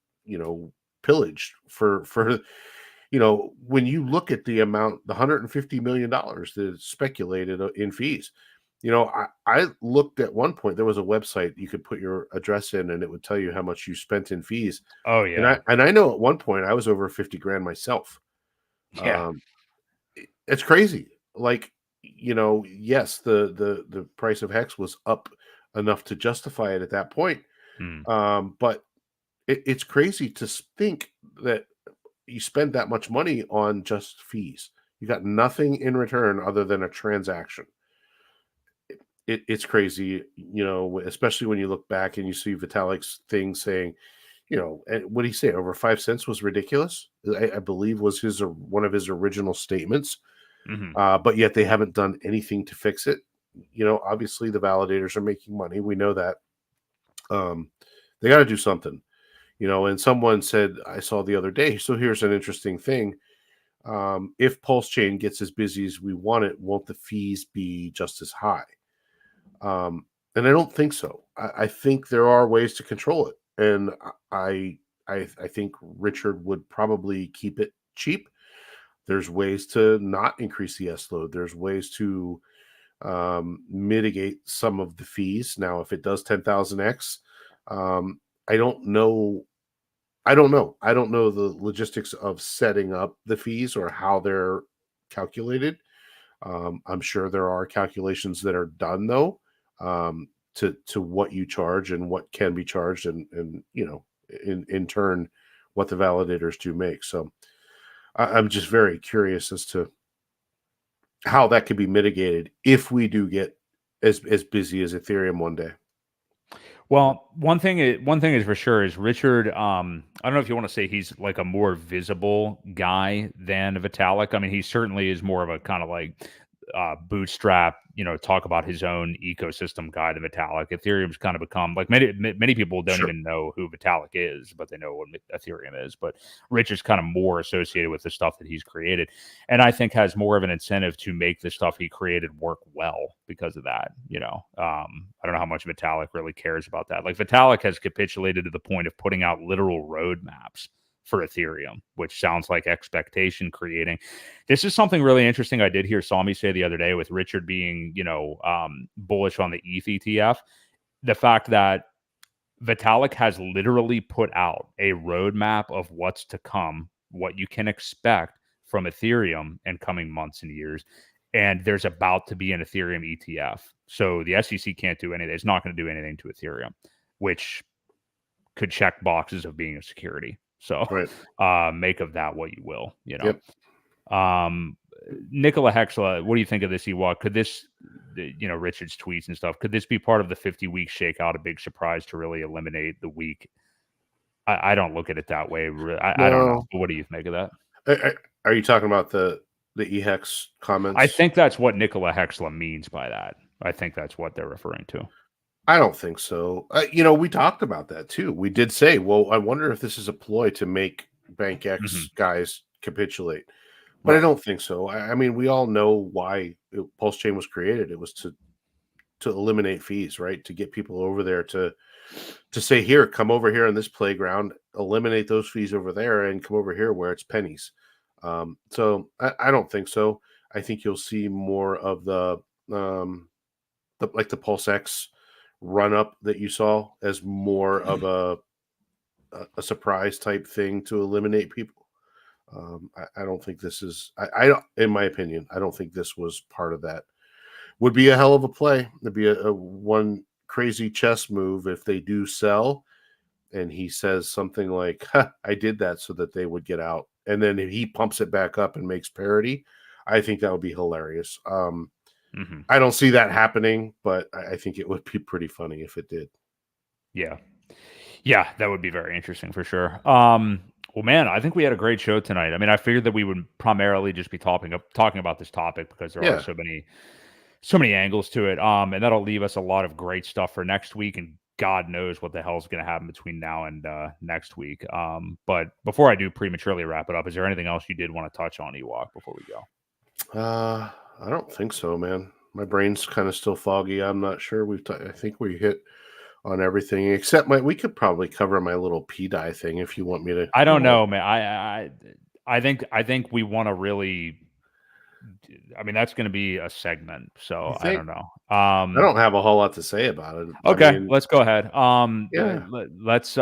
pillaged for when you look at the amount, the $150 million that is speculated in fees. I looked at one point, there was a website you could put your address in and it would tell you how much you spent in fees. Oh yeah. And I know at one point I was over 50 grand myself. Yeah. It's crazy. Like, yes, the price of Hex was up enough to justify it at that point. But it's crazy to think that you spend that much money on just fees. You got nothing in return other than a transaction. It's crazy, especially when you look back and you see Vitalik's thing saying, and what did he say? Over 5 cents was ridiculous. I believe was one of his original statements. But yet they haven't done anything to fix it. Obviously the validators are making money. We know that. They got to do something. And someone said, I saw the other day, so here's an interesting thing. If PulseChain gets as busy as we want it, won't the fees be just as high? And I don't think so. I think there are ways to control it. And I think Richard would probably keep it cheap. There's ways to not increase the S load. There's ways to mitigate some of the fees. Now, if it does 10,000x, I don't know. I don't know the logistics of setting up the fees or how they're calculated. I'm sure there are calculations that are done though, to what you charge and what can be charged, and in turn, what the validators do make. So I'm just very curious as to how that could be mitigated if we do get as busy as Ethereum one day. Well, one thing is for sure is Richard. I don't know if you want to say he's like a more visible guy than Vitalik. I mean, he certainly is more of a kind of like bootstrap, talk about his own ecosystem guy than Vitalik. Ethereum's kind of become like many people don't even know who Vitalik is, but they know what Ethereum is. But Rich is kind of more associated with the stuff that he's created, and I think has more of an incentive to make the stuff he created work well because of that. I don't know how much Vitalik really cares about that. Like Vitalik has capitulated to the point of putting out literal roadmaps for Ethereum, which sounds like expectation creating. This is something really interesting I did hear Sami say the other day with Richard being, bullish on the ETH ETF. The fact that Vitalik has literally put out a roadmap of what's to come, what you can expect from Ethereum in coming months and years. And there's about to be an Ethereum ETF. So the SEC can't do anything. It's not going to do anything to Ethereum, which could check boxes of being a security. So make of that what you will, Yep. Nikola Hexla, what do you think of this, Ewok? Could this, Richard's tweets and stuff, could this be part of the 50-week shakeout, a big surprise to really eliminate the weak I don't look at it that way. I don't know. No. What do you make of that? Are you talking about the eHEX I comments? think that's what Nikola Hexla means by that. I think that's what they're referring to. I don't think so. We talked about that too. We did say, well, I wonder if this is a ploy to make Bank Hmm. X guys capitulate, but I Right. don't think so. I mean, we all know why PulseChain was created. It was to eliminate fees, right? To get people over there to say, here, come over here on this playground, eliminate those fees over there, and come over here where it's pennies. So I don't think so. I think you'll see more of like the PulseX run up that you saw as more of a surprise type thing to eliminate people. I don't think this is. I don't, in my opinion, I don't think this was part of that. Would be a hell of a play. It'd be a one crazy chess move if they do sell, and he says something like, "Huh, I did that so that they would get out," and then if he pumps it back up and makes parity, I think that would be hilarious. Hmm. I don't see that happening, but I think it would be pretty funny if it did. Yeah. Yeah, that would be very interesting for sure. Well, man, I think we had a great show tonight. I mean, I figured that we would primarily just be talking about this topic because there are Yeah. so many angles to it. And that'll leave us a lot of great stuff for next week. And God knows what the hell's going to happen between now and next week. But before I do prematurely wrap it up, is there anything else you did want to touch on, Ewok, before we go? I don't think so, man. My brain's kind of still foggy. I'm not sure. I think we hit on everything except we could probably cover my little pDAI thing if you want me to, I don't know, man. I think we want to really. I mean, that's going to be a segment, you so I think? don't know. I don't have a whole lot to say about it. I Okay, mean, let's go ahead. yeah, Let's.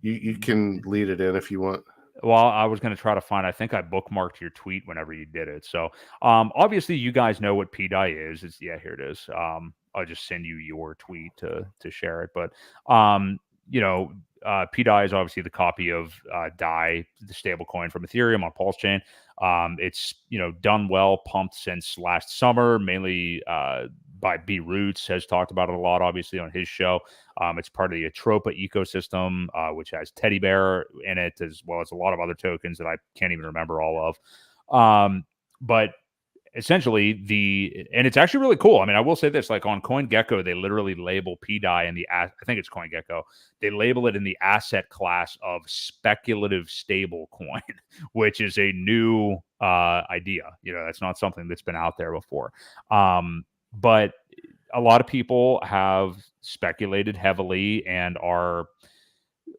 you can lead it in if you want. Well, I was going to try to find. I think I bookmarked your tweet whenever you did it. So, obviously, you guys know what pDAI is. Here it is. I'll just send you your tweet to share it. But, you know, pDAI is obviously the copy of DAI, the stable coin from Ethereum on PulseChain. It's done well, pumped since last summer, mainly by B Roots, has talked about it a lot, obviously, on his show. It's part of the Atropa ecosystem, which has Teddy Bear in it, as well as a lot of other tokens that I can't even remember all of. But essentially, and it's actually really cool. I mean, I will say this: like on CoinGecko, they literally label pDAI in I think it's CoinGecko. They label it in the asset class of speculative stable coin, which is a new idea. That's not something that's been out there before. But a lot of people have speculated heavily and are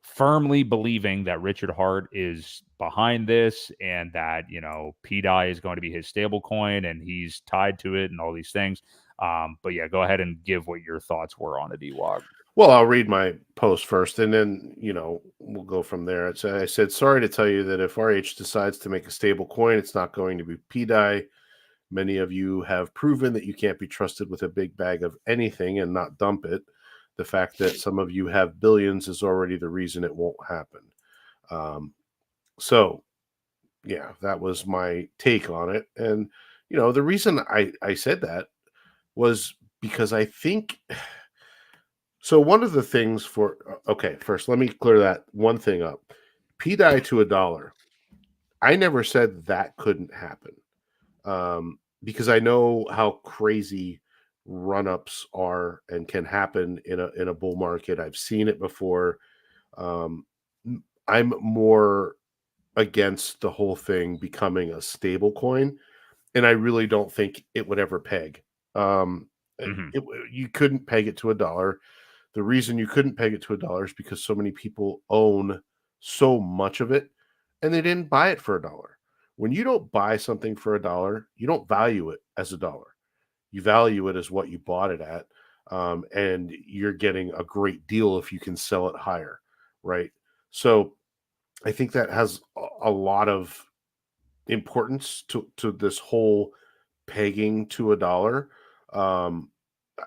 firmly believing that Richard Hart is behind this and that, pDAI is going to be his stable coin and he's tied to it and all these things. But yeah, go ahead and give what your thoughts were on it, Ewok. Well, I'll read my post first, and then we'll go from there. I said, sorry to tell you that if RH decides to make a stable coin, it's not going to be pDAI. Many of you have proven that you can't be trusted with a big bag of anything and not dump it. The fact that some of you have billions is already the reason it won't happen. So, yeah, that was my take on it. And, the reason I said that was because I think so. One of the things okay, first, let me clear that one thing up. pDAI to $1. I never said that couldn't happen. Because I know how crazy run-ups are and can happen in a bull market. I've seen it before. Um, I'm more against the whole thing becoming a stable coin, and I really don't think it would ever peg. Mm-hmm. You couldn't peg it to $1. The reason you couldn't peg it to $1 is because so many people own so much of it, and they didn't buy it for $1. When you don't buy something for $1, you don't value it as $1. You value it as what you bought it at, and you're getting a great deal if you can sell it higher, right? So I think that has a lot of importance to this whole pegging to $1. Um,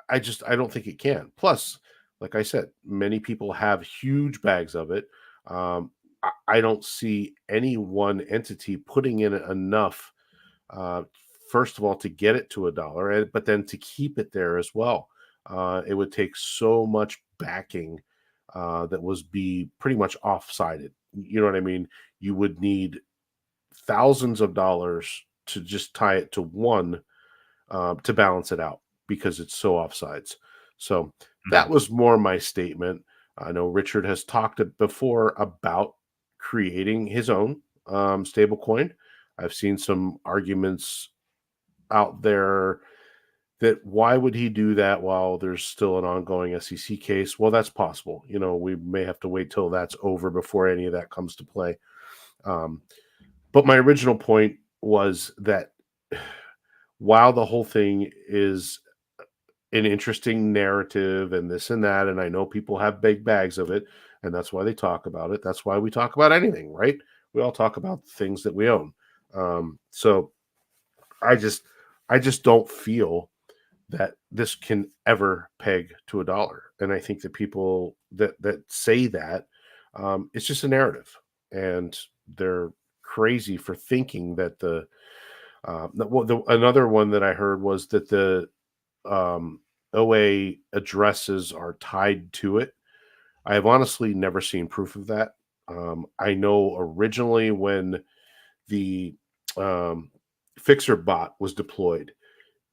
I don't think it can. Plus, like I said, many people have huge bags of it. I don't see any one entity putting in enough. Uh, First of all, to get it to $1, but then to keep it there as well. It would take so much backing that was be pretty much off-sided. You know what I mean? You would need thousands of dollars to just tie it to one to balance it out because it's so offsides. So that Mhm. was more my statement. I know Richard has talked before about creating his own stable coin. I've seen some arguments out there that why would he do that while there's still an ongoing SEC case? Well, that's possible. You know, we may have to wait till that's over before any of that comes to play. Um, but my original point was that while the whole thing is an interesting narrative and this and that, and I know people have big bags of it, and that's why they talk about it. That's why we talk about anything, right? We all talk about things that we own. So I just, I just don't feel that this can ever peg to a dollar. And I think that people that say that it's just a narrative, and they're crazy for thinking that another one that I heard was that the um, OA addresses are tied to it. I have honestly never seen proof of that. I know originally when the um, Fixer bot was deployed,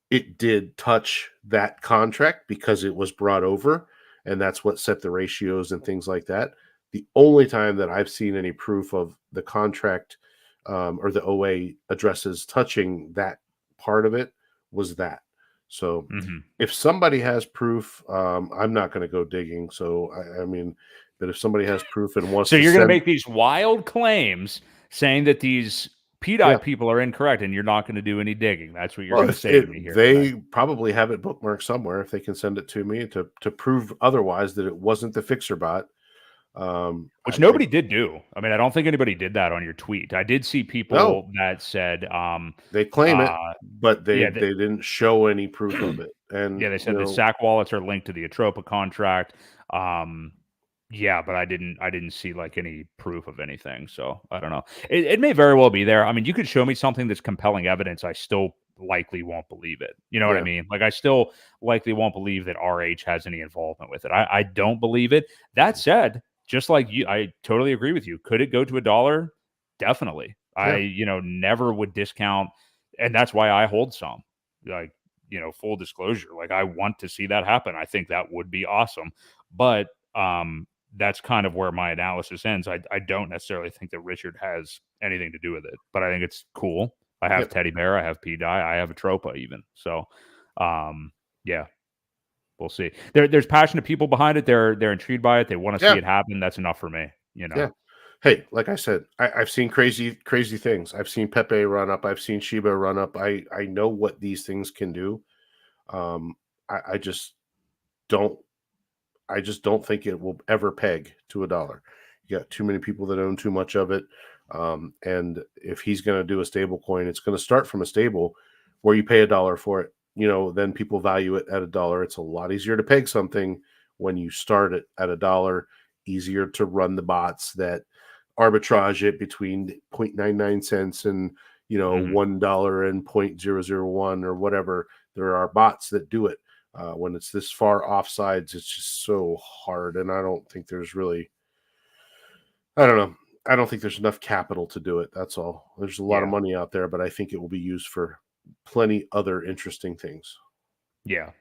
it did touch that contract because it was brought over, and that's what set the ratios and things like that. The only time that I've seen any proof of the contract or the OA addresses touching that part of it was that. So Mhm. if somebody has proof, I'm not going to go digging. So I mean, but if somebody has proof and wants So to you're going to send, make these wild claims saying that these pDAI yeah, people are incorrect, and you're not going to do any digging. That's what you're well, going to if say to me here tonight. they probably have it bookmarked somewhere. If they can send it to me to prove otherwise that it wasn't the Fixer bot, Which I nobody did do. I mean, I don't think anybody did that on your tweet. I did see no, people that said, they claim it, uh, but they yeah, they didn't show any proof of it. And yeah, they said the SAC wallets are linked to the Atropa contract. Um, yeah, but I didn't see like any proof of anything. So I don't know. It may very well be there. I mean, you could show me something that's compelling evidence. I still likely won't believe it. You know what I yeah, mean? Like I still likely won't believe that RH has any involvement with it. I don't believe it. That said, just like you, I totally agree with you. Could it go to a dollar? Definitely. I, yeah, never would discount, and that's why I hold some. Like, full disclosure, like I want to see that happen. I think that would be awesome. But that's kind of where my analysis ends. I don't necessarily think that Richard has anything to do with it, but I think it's cool. I have yep, Teddy Bear, I have pDAI, I have a Tropa even. So, yeah, we'll see. There's passionate people behind it. They're intrigued by it. They want to see yeah, it happen. That's enough for me. yeah. Hey, like I said, I've seen crazy things. I've seen Pepe run up. I've seen Shiba run up. I know what these things can do. Um, I just don't. I just don't think it will ever peg to a dollar. You got too many people that own too much of it. And if he's going to do a stable coin, it's going to start from a stable where you pay a dollar for it. You know, then people value it at a dollar. It's a lot easier to peg something when you start it at a dollar, easier to run the bots that arbitrage it between 0.99 cents and, Mhm. $1 and 0.001 or whatever. There are bots that do it when it's this far offsides. It's just so hard, and I don't think there's really, I don't know, I don't think there's enough capital to do it. That's all. There's a lot of Yeah. money out there, but I think it will be used for plenty other interesting things. Yeah.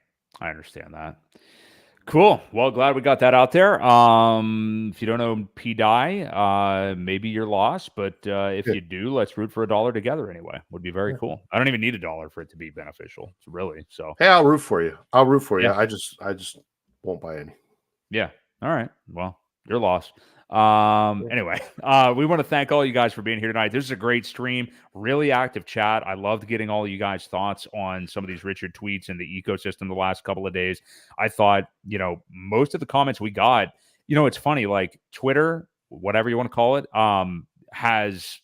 I understand that. Cool. Well, glad we got that out there. If you don't know pDAI, maybe you're lost, but if Yeah, you do, let's root for a dollar together anyway. Would be very yeah. cool. I don't even need a dollar for it to be beneficial. It's really so. Hey, I'll root for you. I'll root for you. Yeah. I just won't buy any. Yeah. All right. Well, you're lost. Yeah, Anyway, we want to thank all you guys for being here tonight. This is a great stream, really active chat. I loved getting all you guys' thoughts on some of these Richard tweets and the ecosystem the last couple of days. I thought, most of the comments we got, it's funny, like Twitter, whatever you want to call it, has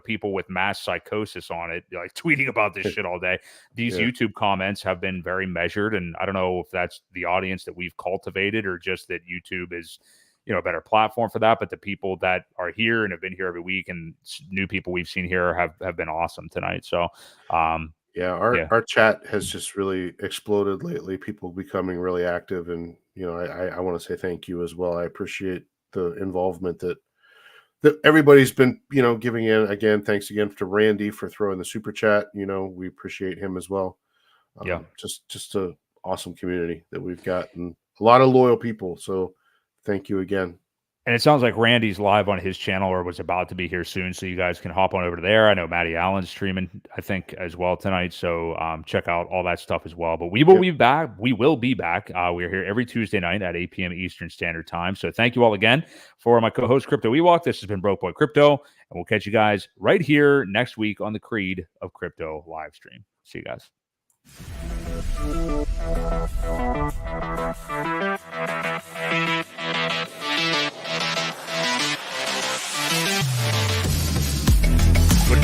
people with mass psychosis on it, like tweeting about this shit all day. These yeah, YouTube comments have been very measured, and I don't know if that's the audience that we've cultivated or just that YouTube is, a better platform for that. But the people that are here and have been here every week, and new people we've seen here have been awesome tonight. So, yeah. Our yeah, our chat has just really exploded lately. People becoming really active and I want to say thank you as well. I appreciate the involvement that everybody's been, giving in. Again, thanks again to Randy for throwing the super chat. We appreciate him as well. Yeah. Just a awesome community that we've got, and a lot of loyal people. So thank you again. And it sounds like Randy's live on his channel or was about to be here soon, so you guys can hop on over to there. I know Matty Allen's streaming, I think, as well tonight, so check out all that stuff as well. But we will be back. We will be back. We're here every Tuesday night at 8 p.m. Eastern Standard Time. So thank you all again. For my co-host, Crypto Ewok, this has been Broke Boy Crypto, and we'll catch you guys right here next week on the Creed of Crypto live stream. See you guys. What